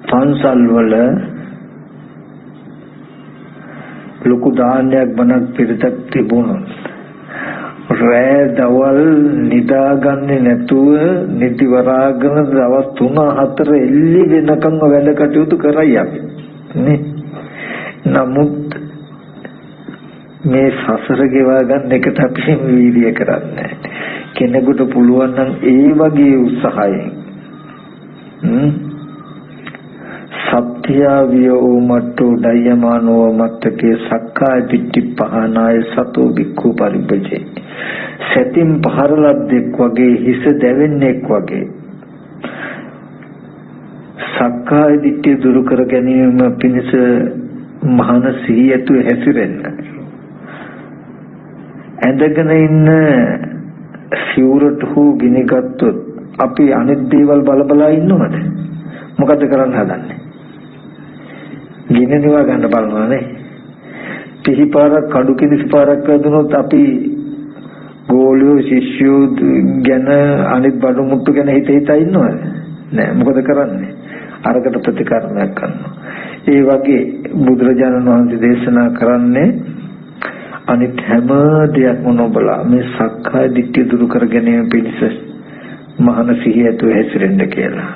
පන්සල් වල ලොකු දානයක් බණක් පිළිතක් තිබුණොත්, රෑ දවල් නිදාගන්නේ නැතුව නිදි වරාගෙන දවස් 3-4 එල්ලි වෙනකම් වැඩ කටයුතු කරයි අපි නේ. නමුත් මේ සසර ගෙවා ගන්න එකට අපි වීර්ය කරන්නේ. කෙනෙකුට පුළුවන් නම් ඒ වගේ උත්සාහයෙන් සත්‍ය වියෝ මට්ටෝ දයමානෝ මත්තකේ සක්කාය දිට්ඨි පහනාය සතෝ බික්ඛු පරිබ්බජේ. සතින් පහරලද්දෙක් වගේ හිස දැවෙන්නෙක් වගේ සක්කාය දිට්ඨිය දුරු කර ගැනීම පිණිස මහාන සිහියතු හැසිරෙන්න. ඇඳගෙන ඉන්න සිවුරට හෝ ගිනි ගත්තොත් අපි අනිත් දේවල් බල ඉන්නවද? මොකද කරන්න හදන්නේ? ගිනි නිවා ගන්න බලනවා නේ. පිහිපාරක් කඩු කිනිස් පාරක් වැදුනොත් අපි ගෝලියෝ ශිෂ්‍යෝ ගැන අනිත් බඩු මුට්ටු ගැන හිත ඉන්නවද? නෑ. මොකද කරන්නේ? අරකට ප්‍රතිකර්මයක් කරනවා. ඒ වගේ බුදුරජාණන් වහන්සේ දේශනා කරන්නේ අනිත් හැම දෙයක්ම නොබලා මේ සක්කාය දිට්ඨිය දුරු කර ගැනීම පිණිස මහාන සිහියතු හැසිරෙන්න කියලා.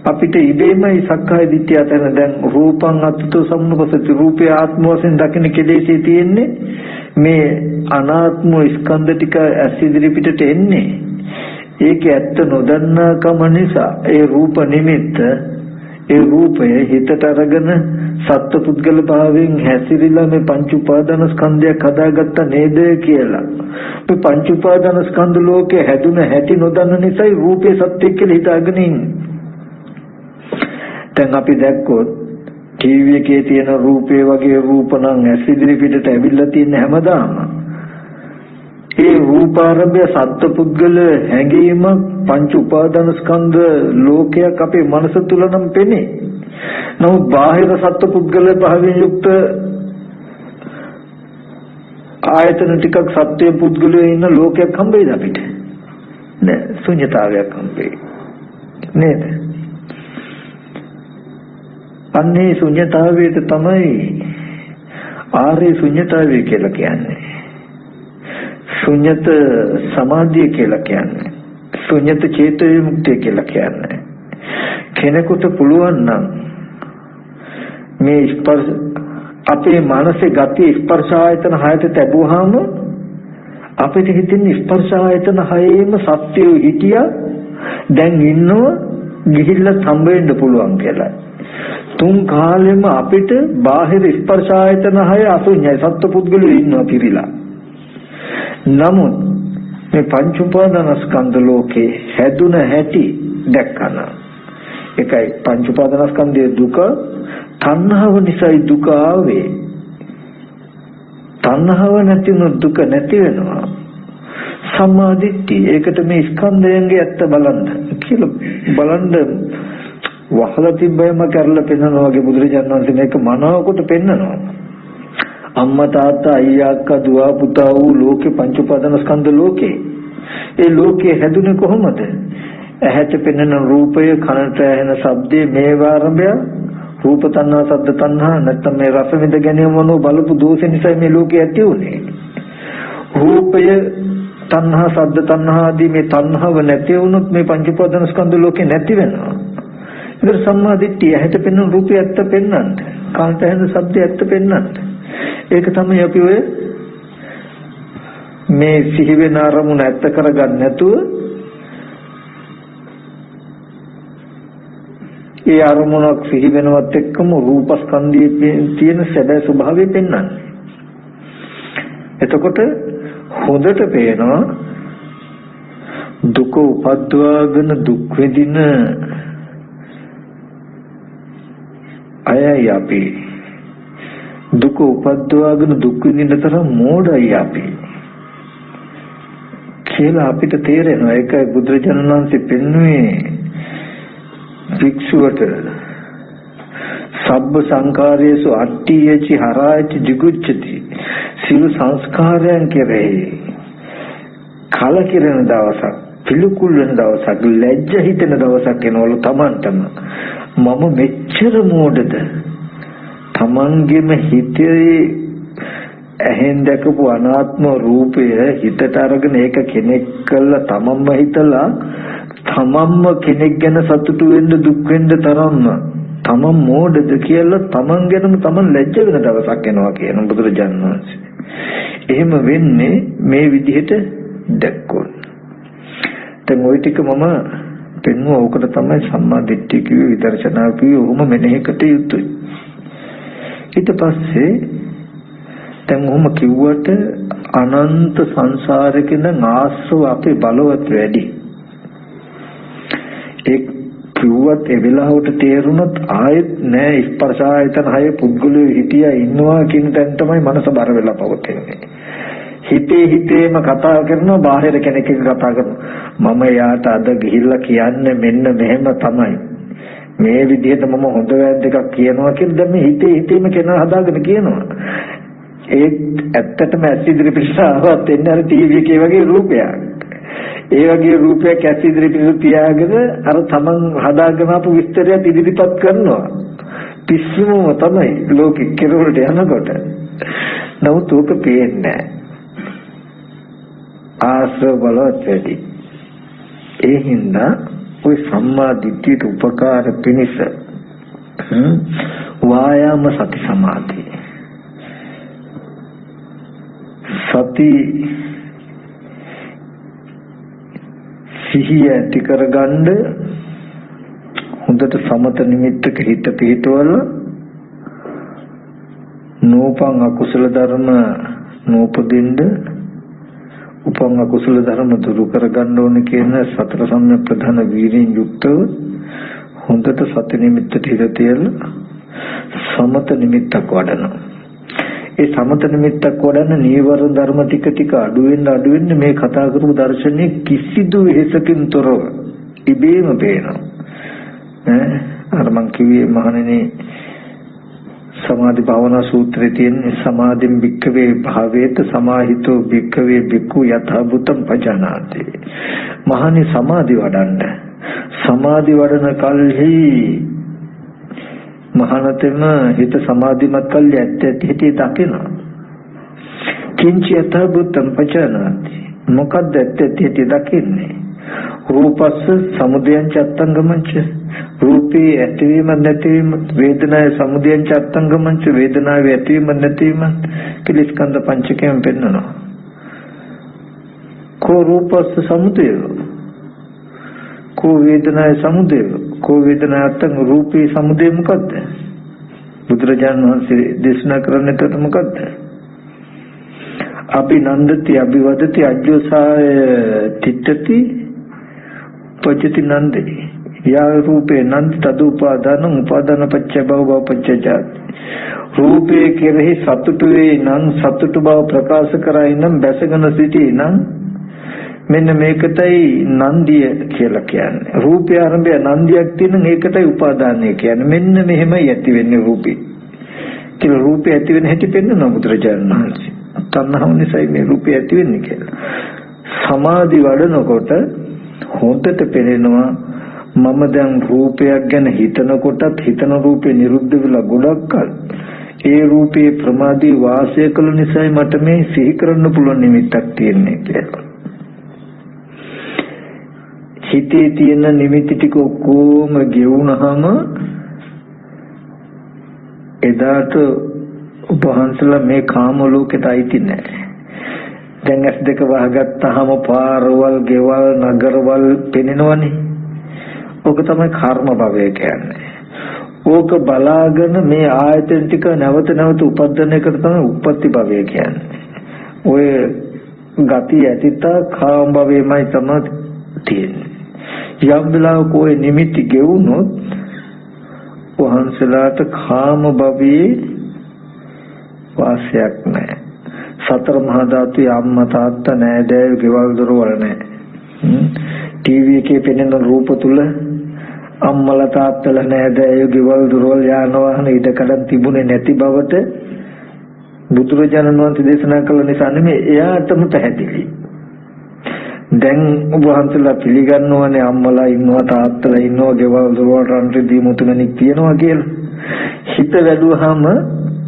අපිට ඉබේමයි සක්කාය දිට්ඨිය අතර දැන් රූපං අත්තෝ සම්මුපසති රූපය ආත්ම වශයෙන් දකින්න කෙලෙසේ තියෙන්නේ මේ අනාත්ම ස්කන්ධ ටික ඇස් ඉදිරි පිටට එන්නේ. ඒක ඇත්ත නොදන්නාකම නිසා ඒ රූප නිමිත්ත ඒ රූපය හිතට අරගෙන සත්පුද්ගල භාවයෙන් හැසිරීලා මේ පංච උපාදාන ස්කන්ධයක් හදාගත්ත නේද කියලා. මේ පංච උපාදාන ස්කන්ධ ලෝකේ හැදුන හැටි නොදන්න නිසායි රූපේ සත්‍ය කියලා හිතාගෙන ඉන්නේ. දැන් අපි දැක්කොත් ටීවී එකේ තියෙන රූපේ වගේ රූප නම් ඇස් ඉදිරි පිටට ඇවිල්ලා තියෙන හැමදාම ඒ රූපාරම්භය සත්පුද්ගල හැඟීම පංච උපාදාන ස්කන්ධ ලෝකයක් අපේ මනස තුල නම් පෙනේ. නමුත් බාහිර සත්පුද්ගල භාවයෙන් යුක්ත ආයතන ටිකක් සත්‍ය පුද්ගලයෝ ඉන්න ලෝකයක් හම්බෙයිද අපිට? නෑ. ශුන්‍යතාවයක් හම්බෙයි. නේද? අන්නේ ශුන්‍යතාවයට තමයි ආර්ය ශුන්‍යතාවය කියලා කියන්නේ. ශුන්‍යත සමාධිය කියලා කියන්නේ. ශුන්‍යත චේතෝ විමුක්තිය කියලා කියන්නේ. කෙනෙකුට පුළුවන් නම් මේ ස්පර්ශ අපේ මානසික ගති ස්පර්ශ ආයතන හයට ලැබුවාම අපිට හිතෙන ස්පර්ශ ආයතන හයේම සත්‍යය හිටියා දැන් ඉන්නව ගිහිල්ලා සම්බෙන්න පුළුවන් කියලා. තුන් කාලෙම අපිට බාහිර ස්පර්ශ ආයතන හය අසුඤ්ඤයි සත්පුද්ගලයෝ ඉන්නවා පිළිලා. නමුත් මේ පංච උපාදානස්කන්ධ ලෝකේ හැදුන හැටි දැක්කන එකයි පංච උපාදානස්කන්ධයේ දුක තණ්හාව නිසායි දුක ආවේ. තණ්හාව නැතිනම් දුක නැති වෙනවා. සම්මාදිට්ඨිය ඒකට මේ ස්කන්ධයන්ගේ ඇත්ත බලන්න කියලා බලන්න වහලා තිබ්බයම කරලා පෙන්නනවා වගේ බුදුරජාණන් වහන්සේ මේක මනාවකට පෙන්නනවා. අම්මා තාත්තා අයියා අක්කා දුව පුතා වූ ලෝකේ පංච උපාදාන ස්කන්ධ ලෝකේ ඒ ලෝකේ හැදුනේ කොහොමද? ඇහැට පෙනෙන රූපය කනට ඇහෙන ශබ්දේ මේ ආරම්භය රූප තණ්හා ශබ්ද තණ්හා නැත්නම් මේ රස විඳ ගැනීම වනෝ බලපු දෝෂ නිසා මේ ලෝකේ ඇති උනේ. රූපය තණ්හා ශබ්ද තණ්හා ආදී මේ තණ්හාව නැති වුණොත් මේ පංච උපාදාන ස්කන්ධ ලෝකේ නැති වෙනවා. ඒක සම්මා දිට්ඨිය ඇහැට පෙනෙන රූපය ඇත්ත පෙන්වන්න කනට ඇහෙන ශබ්දය ඇත්ත පෙන්වන්න. ඒක තමයි අපි ඔය මේ සිහි වෙන අරමුණ ඇත්ත කරගන්න නැතුව ඒ අරමුණක් සිහි වෙනවත් එක්කම රූපස්කන්ධයේ තියෙන සැබෑ ස්වභාවය පෙන්වන්නේ. එතකොට හොඳට පේනවා දුක උපද්දවාගෙන දුක් විඳින අයයි අපි. දුක උපද්දවාගෙන දුක් විඳින තරම් මෝඩයි අපි කියලා අපිට තේරෙනවා. ඒකයි බුදුරජාණන් වහන්සේ පෙන්වුවේ භික්ෂුවට සබ්බ සංකාරයේසු අට්ඨියචි හරායචි jigucchati සියලු සංස්කාරයන් කෙරෙහි කලකිරෙන දවසක් පිළිකුල් වෙන දවසක් ලැජ්ජ හිතෙන දවසක් එනවලු Tamanටම මම මෙච්චර මෝඩද තමන්ගේම හිතේ ඇහෙන් දැකපු අනාත්ම රූපය හිතට අරගෙන ඒක කෙනෙක් කළා තමන්ම හිතලා තමන්ම කෙනෙක් ගැන සතුටු වෙන්න දුක් වෙන්න තරම්ම තමන් මෝඩද කියලා තමන් ගැනම තමන් ලැජ්ජ වෙන දවසක් එනවා කියන බුදුරජාණන් වහන්සේ. එහෙම වෙන්නේ මේ විදිහට දැක්කොත්. දැන් ওই ටික මම පෙන්වුවා. ඕකට තමයි සම්මා දිට්ඨිය කිව්වේ, විදර්ශනා කිව්වේ. ඔහොම මෙනෙහිකට යුතුයි. ඊට පස්සේ දැන් ඔහොම කිව්වට අනන්ත සංසාරේ ඉඳන් ආශ්‍රව අපේ බලවත් වැඩි. ඒ කිව්වත් ඒ වෙලාවට තේරුණොත් ආයෙත් නෑ ස්පර්ශ ආයතන හය පුද්ගලයෝ හිටියා ඉන්නවා කියන තැන තමයි මනස බර වෙලා පවතින්නේ. හිතේම කතා කරනවා, බාහිර කෙනෙක් එක්ක කතා කරනවා. මම යාට අද ගිහිල්ලා කියන්නේ මෙන්න මෙහෙම තමයි. මේ විදිහට මම හොඳ වැරද්ද එකක් කියනවා කියලා දැන් මේ හිතේම කෙනා හදාගෙන කියනවා. ඒ ඇත්තටම ඇස් ඉදිරි පිටාවත් එන්නේ අර ටීවී එකේ වගේ රූපයක්. ඒ වගේ රූපයක් ඇස් ඉදිරි පිට තියාගෙන අර තමන් හදාගෙන ආපු විස්තරය ඉදිරිපත් කරනවා. පිස්සුම තමයි ලෝකෙ කෙරවලට යනකොට. නමුත් ඕක පේන්නේ නැහැ. ආශ්‍රව බලවත් වැඩි. ඒ හින්දා ඔය සම්මා දිට්ඨියට උපකාර පිණිස වායාම සති සමාධි සති සිහිය ඇති කරගන්න හොඳට සමත නිමිත්තක හිත පිහිටවල නූපං අකුසල ධර්ම නූපදින්න උපං අකුසල ධර්ම දුරු කරගන්න ඕනේ කියන සතර සම්‍යක් ප්‍රධාන වීර්යයෙන් යුක්තව හොඳට සති නිමිත්තට හිත තියලා සමත නිමිත්තක් වඩනවා. ඒ සමත නිමිත්තක් වඩන්න නීවරණ ධර්ම ටික අඩු වෙන්න මේ කතා කරපු දර්ශනයේ කිසිදු වෙහසකින් තොරව ඉබේම පේනවා. අර මං කිව්වේ මහණෙනි සමාධි භාවනා සූත්‍රයේ තියෙන සමාධින් භික්ඛවේ භාවේත සමාහිතෝ භික්ඛවේ භික්ඛු යථා භූතං පජානාති. මහණනි සමාධි වඩන්න. සමාධි වඩන කල්හි මහානතම හිත සමාධිමත් කල්ලි ඇත්ත හිතේ දකිනවා. කිංචි යථා භූතං පජානාති. මොකද්ද ඇත්ත හිතේ දකින්නේ? රූපස්ස සමුදයං චත්තංගමංච. රූපේ ඇතිවීම නැතිවීම, වේදනාවේ සමුදයං චත්තංගමංච. වේදනාවේ ඇතිවීම නැතිවීම කියලා ස්කන්ධ පංචකයෙන් පෙන්වනවා. කෝ රූපස්ස සමුදය, කෝ වේදනාවේ සමුදය, කෝ වේදනාත්තං. රූපේ සමුදය මොකද්ද? බුදුරජාණන් වහන්සේ දේශනා කරන්නේ එතකොට මොකද්ද? අභිනන්දති අභිවදති අජ්ජෝසාය තිට්ඨති පජ්ජති නන්දති. යා රූපේ නන්ද තදුපාදාන උපාදාන පච්ච භව භව පච්ච ජාති. රූපේ කෙරෙහි සතුටු වේ නම්, සතුටු බව ප්‍රකාශ කරයි නම්, බැසගෙන සිටී නම් මෙන්න මේකටයි නන්දිය කියලා කියන්නේ. රූපය ආරම්භය නන්දියක් තියෙන ඒකටයි උපාදානය කියන්නේ. මෙන්න මෙහෙමයි ඇති වෙන්නේ රූපේ කියලා. රූපේ ඇති වෙන හැටි පෙන්වනවා බුදුරජාණන් වහන්සේ. තණ්හාව නිසායි මේ රූපේ ඇති වෙන්නේ කියලා. සමාධි වඩනකොට හොඳට පෙනෙනවා මම දැන් රූපයක් ගැන හිතනකොටත් හිතන රූපේ නිරුද්ධ වෙලා ගොඩක් කල ඒ රූපේ ප්‍රමාදී වාසය කළ නිසායි මට මේ සිහි කරන්න පුළුවන් නිමිත්තක් තියෙන්නේ කියලා. හිතේ තියෙන නිමිති ටික ඔක්කොම ගෙවුනහම එදාට උපහාන්සලා මේ කාම ලෝකෙට අයිති නැහැ. දැන් ඇස් දෙක වහගත්තාම පාරවල්, ගෙවල්, නගරවල් පෙනෙනවනේ. ඕක තමයි කර්ම භවය කියන්නේ. ඕක බලාගෙන මේ ආයතන ටික නැවත නැවත උපදින එකට තමයි උප්පත්ති භවය කියන්නේ. ඔය ගති ඇතිතා කාම භවයමයි තමයි තියෙන්නේ. යම් වෙලාවක ඔය නිමිති ගෙවුනොත් වහන්සලාට කාම භවයේ වාසයක් නැහැ. සතර මහා ධාතුයි අම්මා තාත්තා නෑදෑයෝ ගෙවල් දොරවල් නැහැ. ටීවී එකේ පෙනෙන රූප තුල අම්මලා තාත්තලා නෑදෑයෝ ගෙවල් දොරවල් යාන වාහන ඉඩකඩම් තිබුණේ නැති බවට බුදුරජාණන් වහන්සේ දේශනා කළ නිසා නෙමෙයි, එයාටම පැහැදිලි. දැන් ඔබ වහන්සේලා පිළිගන්නවනේ අම්මලා ඉන්නවා තාත්තලා ඉන්නවා ගෙවල් දොරවල් රන් රිදී මුතුමැණික් තියනවා කියලා. හිත වැඩුවාම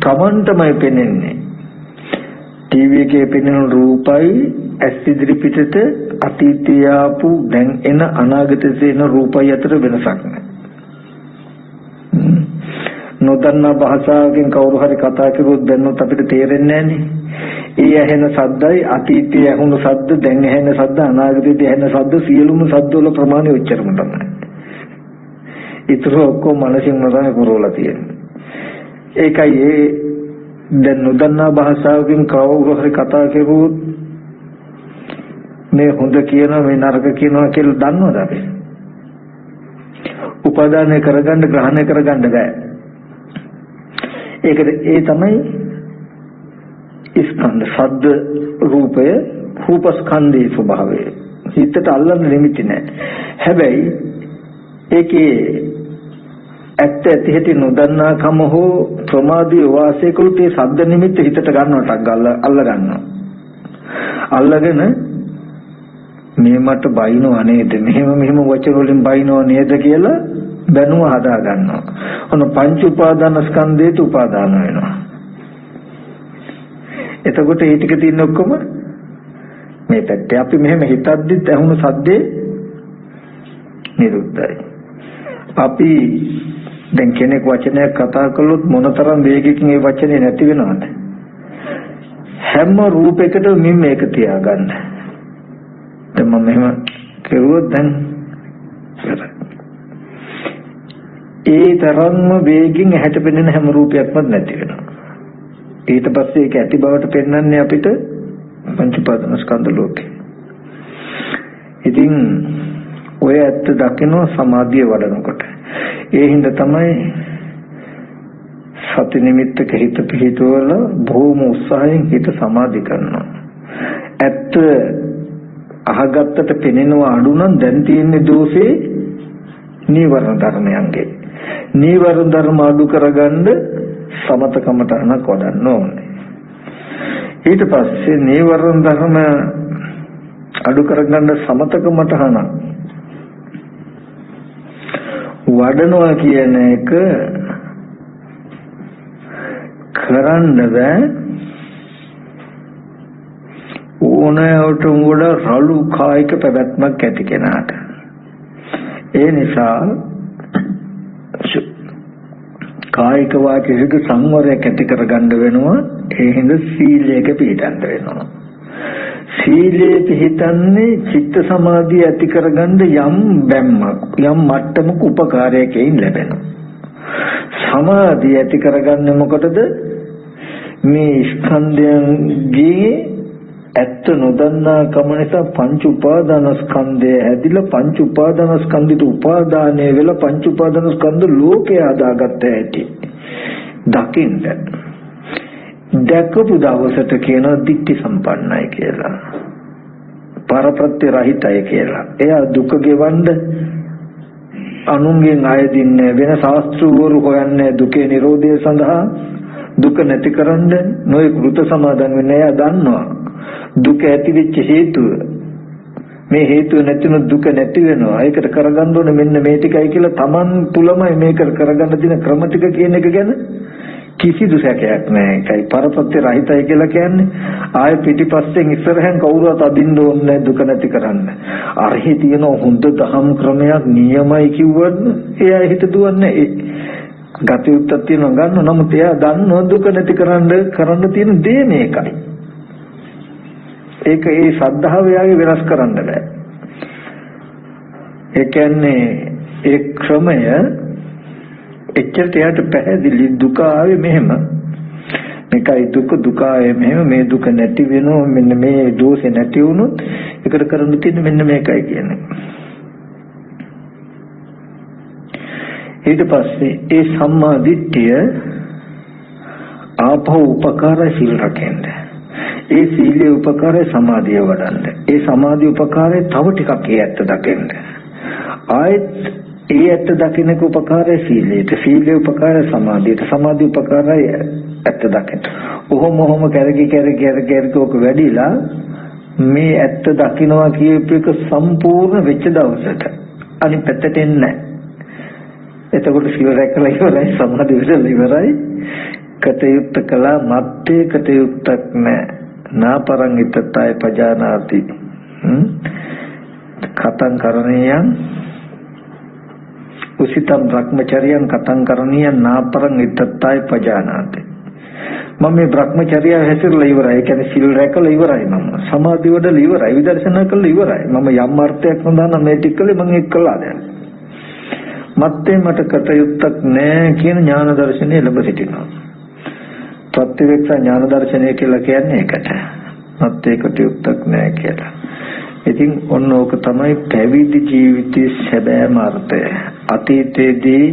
තමන්ටමයි පෙනෙන්නේ. ටීවී එකේ පෙනෙන රූපයි ඇස් ඉදිරි පිටට අතීතයේ ආපු දැන් එන අනාගතයේ එන රූපයි අතර වෙනසක් නැහැ. නොදන්නා භාෂාවකින් කවුරු හරි කතා කරුවොත් දැන්නොත් අපිට තේරෙන්නේ නැහනේ. ඒ ඇහෙන ශබ්දයි අතීතයේ ඇහුණු ශබ්ද, දැන් ඇහෙන ශබ්ද, අනාගතයේ ඇහෙන ශබ්ද සියලුම ශබ්දවල ප්‍රමාණය ඔච්චරම තමයි. ඊටර ඔක්කොම මනසින් මතම කරවලා තියෙන්නේ. ඒකයි ඒ දැන් නොදන්නා භාෂාවකින් කවුරු හරි කතා කරුවොත් මේ හොඳ කියනවා මේ නරක කියනවා කියලා දන්නවද අපි? උපාදානය කරගන්න ග්‍රහණය කරගන්න බෑ. ඒකද ඒ තමයි ස්කන්ධ ශබ්ද රූපය රූපස්කන්ධයේ ස්වභාවය. හිතට අල්ලන්න නිමිති නැහැ. හැබැයි ඒකේ ඇත්ත ඇති හැටි නොදන්නාකම හෝ ප්‍රමාදී වාසය කළොත් ඒ ශබ්ද නිමිත්ත හිතට ගන්නවට අල්ල ගන්නවා. අල්ලගෙන මේ මට බයිනව නේද, මෙහෙම වචන වලින් බයිනව නේද කියලා බැනුම හදා ගන්නවා. ඔන්න පංච උපාදාන ස්කන්ධයට උපාදාන වෙනවා. එතකොට ඒ ටික තියෙන ඔක්කොම මේ පැත්තේ අපි මෙහෙම හිතද්දිත් ඇහුණු සද්දේ නිරුද්ධයි. අපි දැන් කෙනෙක් වචනයක් කතා කළොත් මොනතරම් වේගකින් ඒ වචනේ නැති වෙනවද? හැම රූපයකටම මේක තියාගන්න. දැන් මම මෙහෙම කරුවොත් දැන් ඒ තරම්ම වේගින් ඇහැට පෙනෙන හැම රූපයක්ම නැති වෙනවා. ඊට පස්සේ ඒක ඇති බවට පෙන්වන්නේ අපිට පංච උපාදාන ස්කන්ධ ලෝකේ. ඉතින් ඔය ඇත්ත දකින්න සමාධිය වඩනකොට ඒ හින්දා තමයි සති නිමිත්තක හිත පිහිටවල බොහොම උත්සාහයෙන් හිත සමාධි කරනවා. ඇත්ත අහගත්තට පෙනෙනවා අඩු නම් දැන් තියෙන්නේ දෝෂේ නීවරණ ධර්මයන්ගේ. නීවරණ ධර්ම අඩු කරගන්න සමතකමට අනක් වඩන්න ඕනේ. ඊට පස්සේ නීවරණ ධර්ම අඩු කරගන්න සමතකමට අනක් වඩනවා කියන එක කරන්න බෑ. ඕනෑවට උඩ රළු කායික පැවැත්මක් ඇති කෙනාට. ඒ නිසා කායික වාචික සංවරයක් ඇති කරගන්න වෙනවා. ඒ හින්දා සීලයක පිළිපදන්න වෙනවා. සීලයේ පිළිපදන්නේ චිත්ත සමාධිය ඇති කරගන්න යම් බැම්මක් යම් මට්ටමක උපකාරයකින් ලැබෙනවා. සමාධිය ඇති කරගන්නේ මොකටද? මේ ස්කන්ධයන්ගේ ඇත්ත නොදන්නා කම නිසා පංච උපාදාන ස්කන්ධය ඇදිලා පංච උපාදාන ස්කන්ධිත උපාදානය වෙලා පංච උපාදාන ස්කන්ධ ලෝකේ හදාගත්ත ඇති දකින්න. දැකපු දවසට කියනවා දික්ටි සම්පන්නයි කියලා. පරප්‍රත්‍ය රහිතයි කියලා. එයා දුක ගෙවන්න අනුන්ගෙන් ආයදින්නේ වෙන ශාස්ත්‍රවරු හොයන්නේ දුකේ නිරෝධය සඳහා දුක නැති කරන්න නොයේ කෘත සමාදන් වෙන්නේ. එයා දන්නවා දුක ඇති වෙච්ච හේතුව. මේ හේතුව නැතිනම් දුක නැති වෙනවා. ඒකට කරගන්න ඕනේ මෙන්න මේ ටිකයි කියලා Taman තුලමයි මේක කරගන්න දින ක්‍රම ටික කියන එක ගැන කිසිදු සැකයක් නැහැ. ඒකයි පරපත්‍ය රහිතයි කියලා කියන්නේ. ආයෙ පිටිපස්සෙන් ඉස්සරහෙන් කවුරුවත් අදින්න ඕනේ නැහැ දුක නැති කරන්න. අරහි තියෙන හොඳ දහම් ක්‍රමයක් නියමයි කිව්වොත් එයා හිත දුවන්නේ ගතියුත්තක් තියෙනවා ගන්න. නමුත් එයා දන්නව දුක නැති කරන්න තියෙන දේ මේකයි. ඒක ඒ ශ්‍රද්ධාව යාගේ වෙනස් කරන්න බෑ. ඒ කියන්නේ ඒ ක්‍රමය එච්චරට යාට පැහැදිලි දුක ආවේ මෙහෙම. මේකයි දුක ආවේ මෙහෙම. මේ දුක නැති වෙනවා මෙන්න මේ දෝෂේ නැති වුණොත් ඒකට කරන්න තියෙන්නේ මෙන්න මේකයි කියන්නේ. ඊට පස්සේ ඒ සම්මා දිට්ඨිය ආපහු උපකාර සීල රැකෙන්න. ඒ සීලේ උපකාරය සමාධිය වඩන්න. ඒ සමාධි උපකාරය තව ටිකක් ඒ ඇත්ත දකින්න. ආයෙත් ඒ ඇත්ත දකින්නක උපකාරය සීලයට. සීලේ උපකාරය සමාධියට. සමාධි උපකාරය ඇත්ත දකින්න. ඔහොම කැරකි ඔක වැඩිලා මේ ඇත්ත දකින්නවා කියපු එක සම්පූර්ණ වෙච්ච දවසට අනිත් පැත්තට එන්නේ නැහැ. එතකොට සීල රැකලා ඉවරයි, සමාධි විසල ඉවරයි. කටයුත්ත කළා මත්තේ කටයුත්තක් නැහැ. නාපරං ඉතතය පජානාති කතං කරණීයං කුසිතම් බ්‍රහ්මචර්යං කතං කරණීය නාපරං ඉත්තත්තාය පජානාති. මම මේ බ්‍රහ්මචර්යය හැසිරලා ඉවරයි. ඒ කියන්නේ සිල් රැකලා ඉවරයි. මම සමාධි වඩලා ඉවරයි. විදර්ශනා කළා ඉවරයි. මම යම් අර්ථයක් හොඳා මේ ටික කළේ මම ඒක කළා දැන්. මත්තේ මට කටයුත්තක් නැහැ කියන ඥාන දර්ශනය ලැබ සිටිනවා. ප්‍රත්‍යක්ෂ ඥාන දර්ශනය කියලා කියන්නේ ඒකට. මත්තේ කටයුත්තක් නැහැ කියලා. ඉතින් ඔන්න ඕක තමයි පැවිදි ජීවිතයේ සැබෑම අර්ථය. අතීතයේදී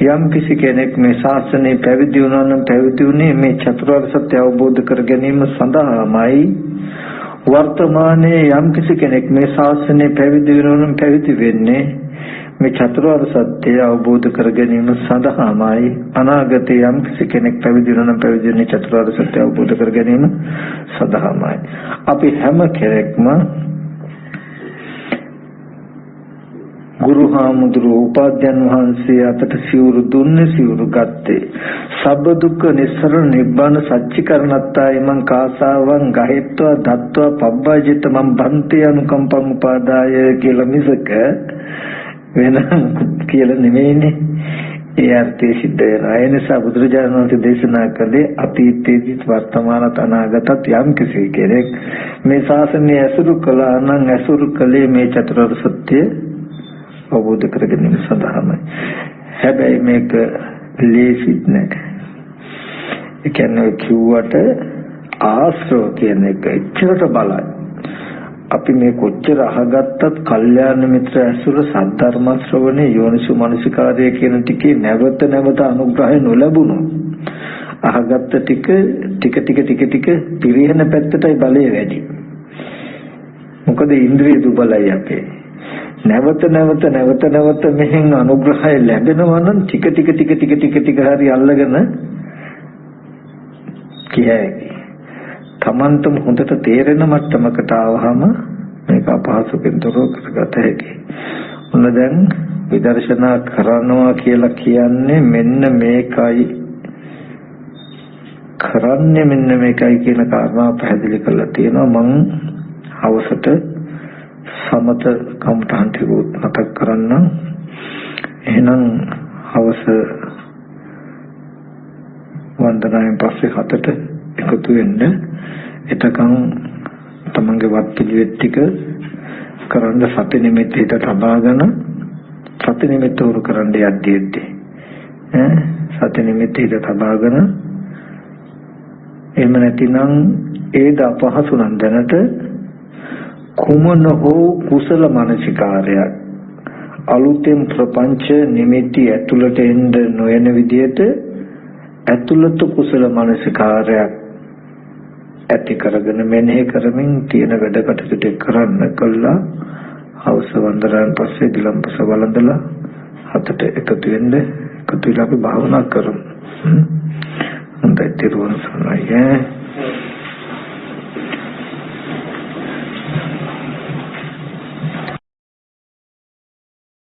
යම් කිසි කෙනෙක් මේ ශාසනය පැවිදි වුණා නම් පැවිදි වුණේ මේ චතුරාර්ය සත්‍ය අවබෝධ කර ගැනීම සඳහාමයි. වර්තමානයේ යම් කිසි කෙනෙක් මේ ශාසනය පැවිදි වෙනවා නම් පැවිදි වෙන්නේ මේ චතුරාර්ය සත්‍ය අවබෝධ කර ගැනීම සඳහාමයි. අනාගතයේ යම් කිසි කෙනෙක් පැවිදි වෙනවා නම් පැවිදි වෙන්නේ චතුරාර්ය සත්‍ය අවබෝධ කර ගැනීම සඳහාමයි. අපි හැම කෙනෙක්ම ගුරු හාමුදුරුවෝ උපාධ්‍යයන් වහන්සේ අතට සිවුරු දුන්නේ සිවුරු ගත්තේ සබ්බ දුක්ඛ නිස්සරණ නිබ්බාන සච්චිකරණත්තාය මං කාසාවං ගහෙත්වා දත්වා පබ්බජිත මං බන්තේ අනුකම්පං උපාදාය කියලා මිසක වෙන කියලා නෙමෙයිනේ. ඒ අර්ථය සිද්ධ වෙනවා. ඒ නිසා බුදුරජාණන් වහන්සේ දේශනා කළේ අතීතයේදී වර්තමානත් අනාගතත් යම් කිසි කෙනෙක් මේ ශාසනය ඇසුරු කළා නම් ඇසුරු කළේ මේ චතුරාර්ය සත්‍ය අවබෝධ කර ගැනීම සඳහාමයි. හැබැයි මේක ලේසිත් නෑ. ඒ කියන්නේ කිව්වට ආශ්‍රව කියන එක එච්චරට බලයි. අපි මේ කොච්චර අහගත්තත් කල්යාණ මිත්‍ර ඇසුර සද්ධර්ම ශ්‍රවණේ යෝනිසු මනසිකාරය කියන ටිකේ නැවත නැවත අනුග්‍රහය නොලැබුණොත් අහගත්ත ටික පිරිහෙන පැත්තටයි බලය වැඩි. මොකද ඉන්ද්‍රිය දුබලයි අපේ. නැවත මෙහෙන් අනුග්‍රහය ලැබෙනවා නම් ටික හරි අල්ලගෙන කියයි. තමන්ටම හොඳට තේරෙන මට්ටමකට ආවහම මේක අපහසුකෙන් තොරව කරගත හැකියි. මොන දැන් විදර්ශනා කරනවා කියලා කියන්නේ මෙන්න මේකයි කරන්නේ මෙන්න මේකයි කියන කාරණා පැහැදිලි කරලා තියෙනවා. මම හවසට සමත කම්පටන් ටික මතක් කරන්නම්. එහෙනම් හවස වන්දනාවෙන් පස්සේ 7ට එකතු වෙන්න. එතකන් තමන්ගේ වත් පිළිවෙත් ටික කරන්න සති නිමිති හිත තබාගෙන සති නිමිති උරු කරන්න යද්දී සති නිමිති හිත තබාගෙන එහෙම නැතිනම් ඒද අපහසු නම් දැනට කුමන හෝ කුසල මානසිකාරයක් අලුතෙන් ප්‍රපංච නිමිති ඇතුළට එන්න නොයන විදිහට ඇතුළත කුසල මානසිකාරයක් ඇති කරගෙන මෙනෙහි කරමින් තියෙන වැඩ කටයුතු කරන්න කළා. හවස වන්දනාවෙන් පස්සේ ගිලම්පස වළඳලා 7ට එකතු වෙන්න. එකතු වෙලා අපි භාවනා කරමු. හොඳයි. තිරුවන් සරණයි.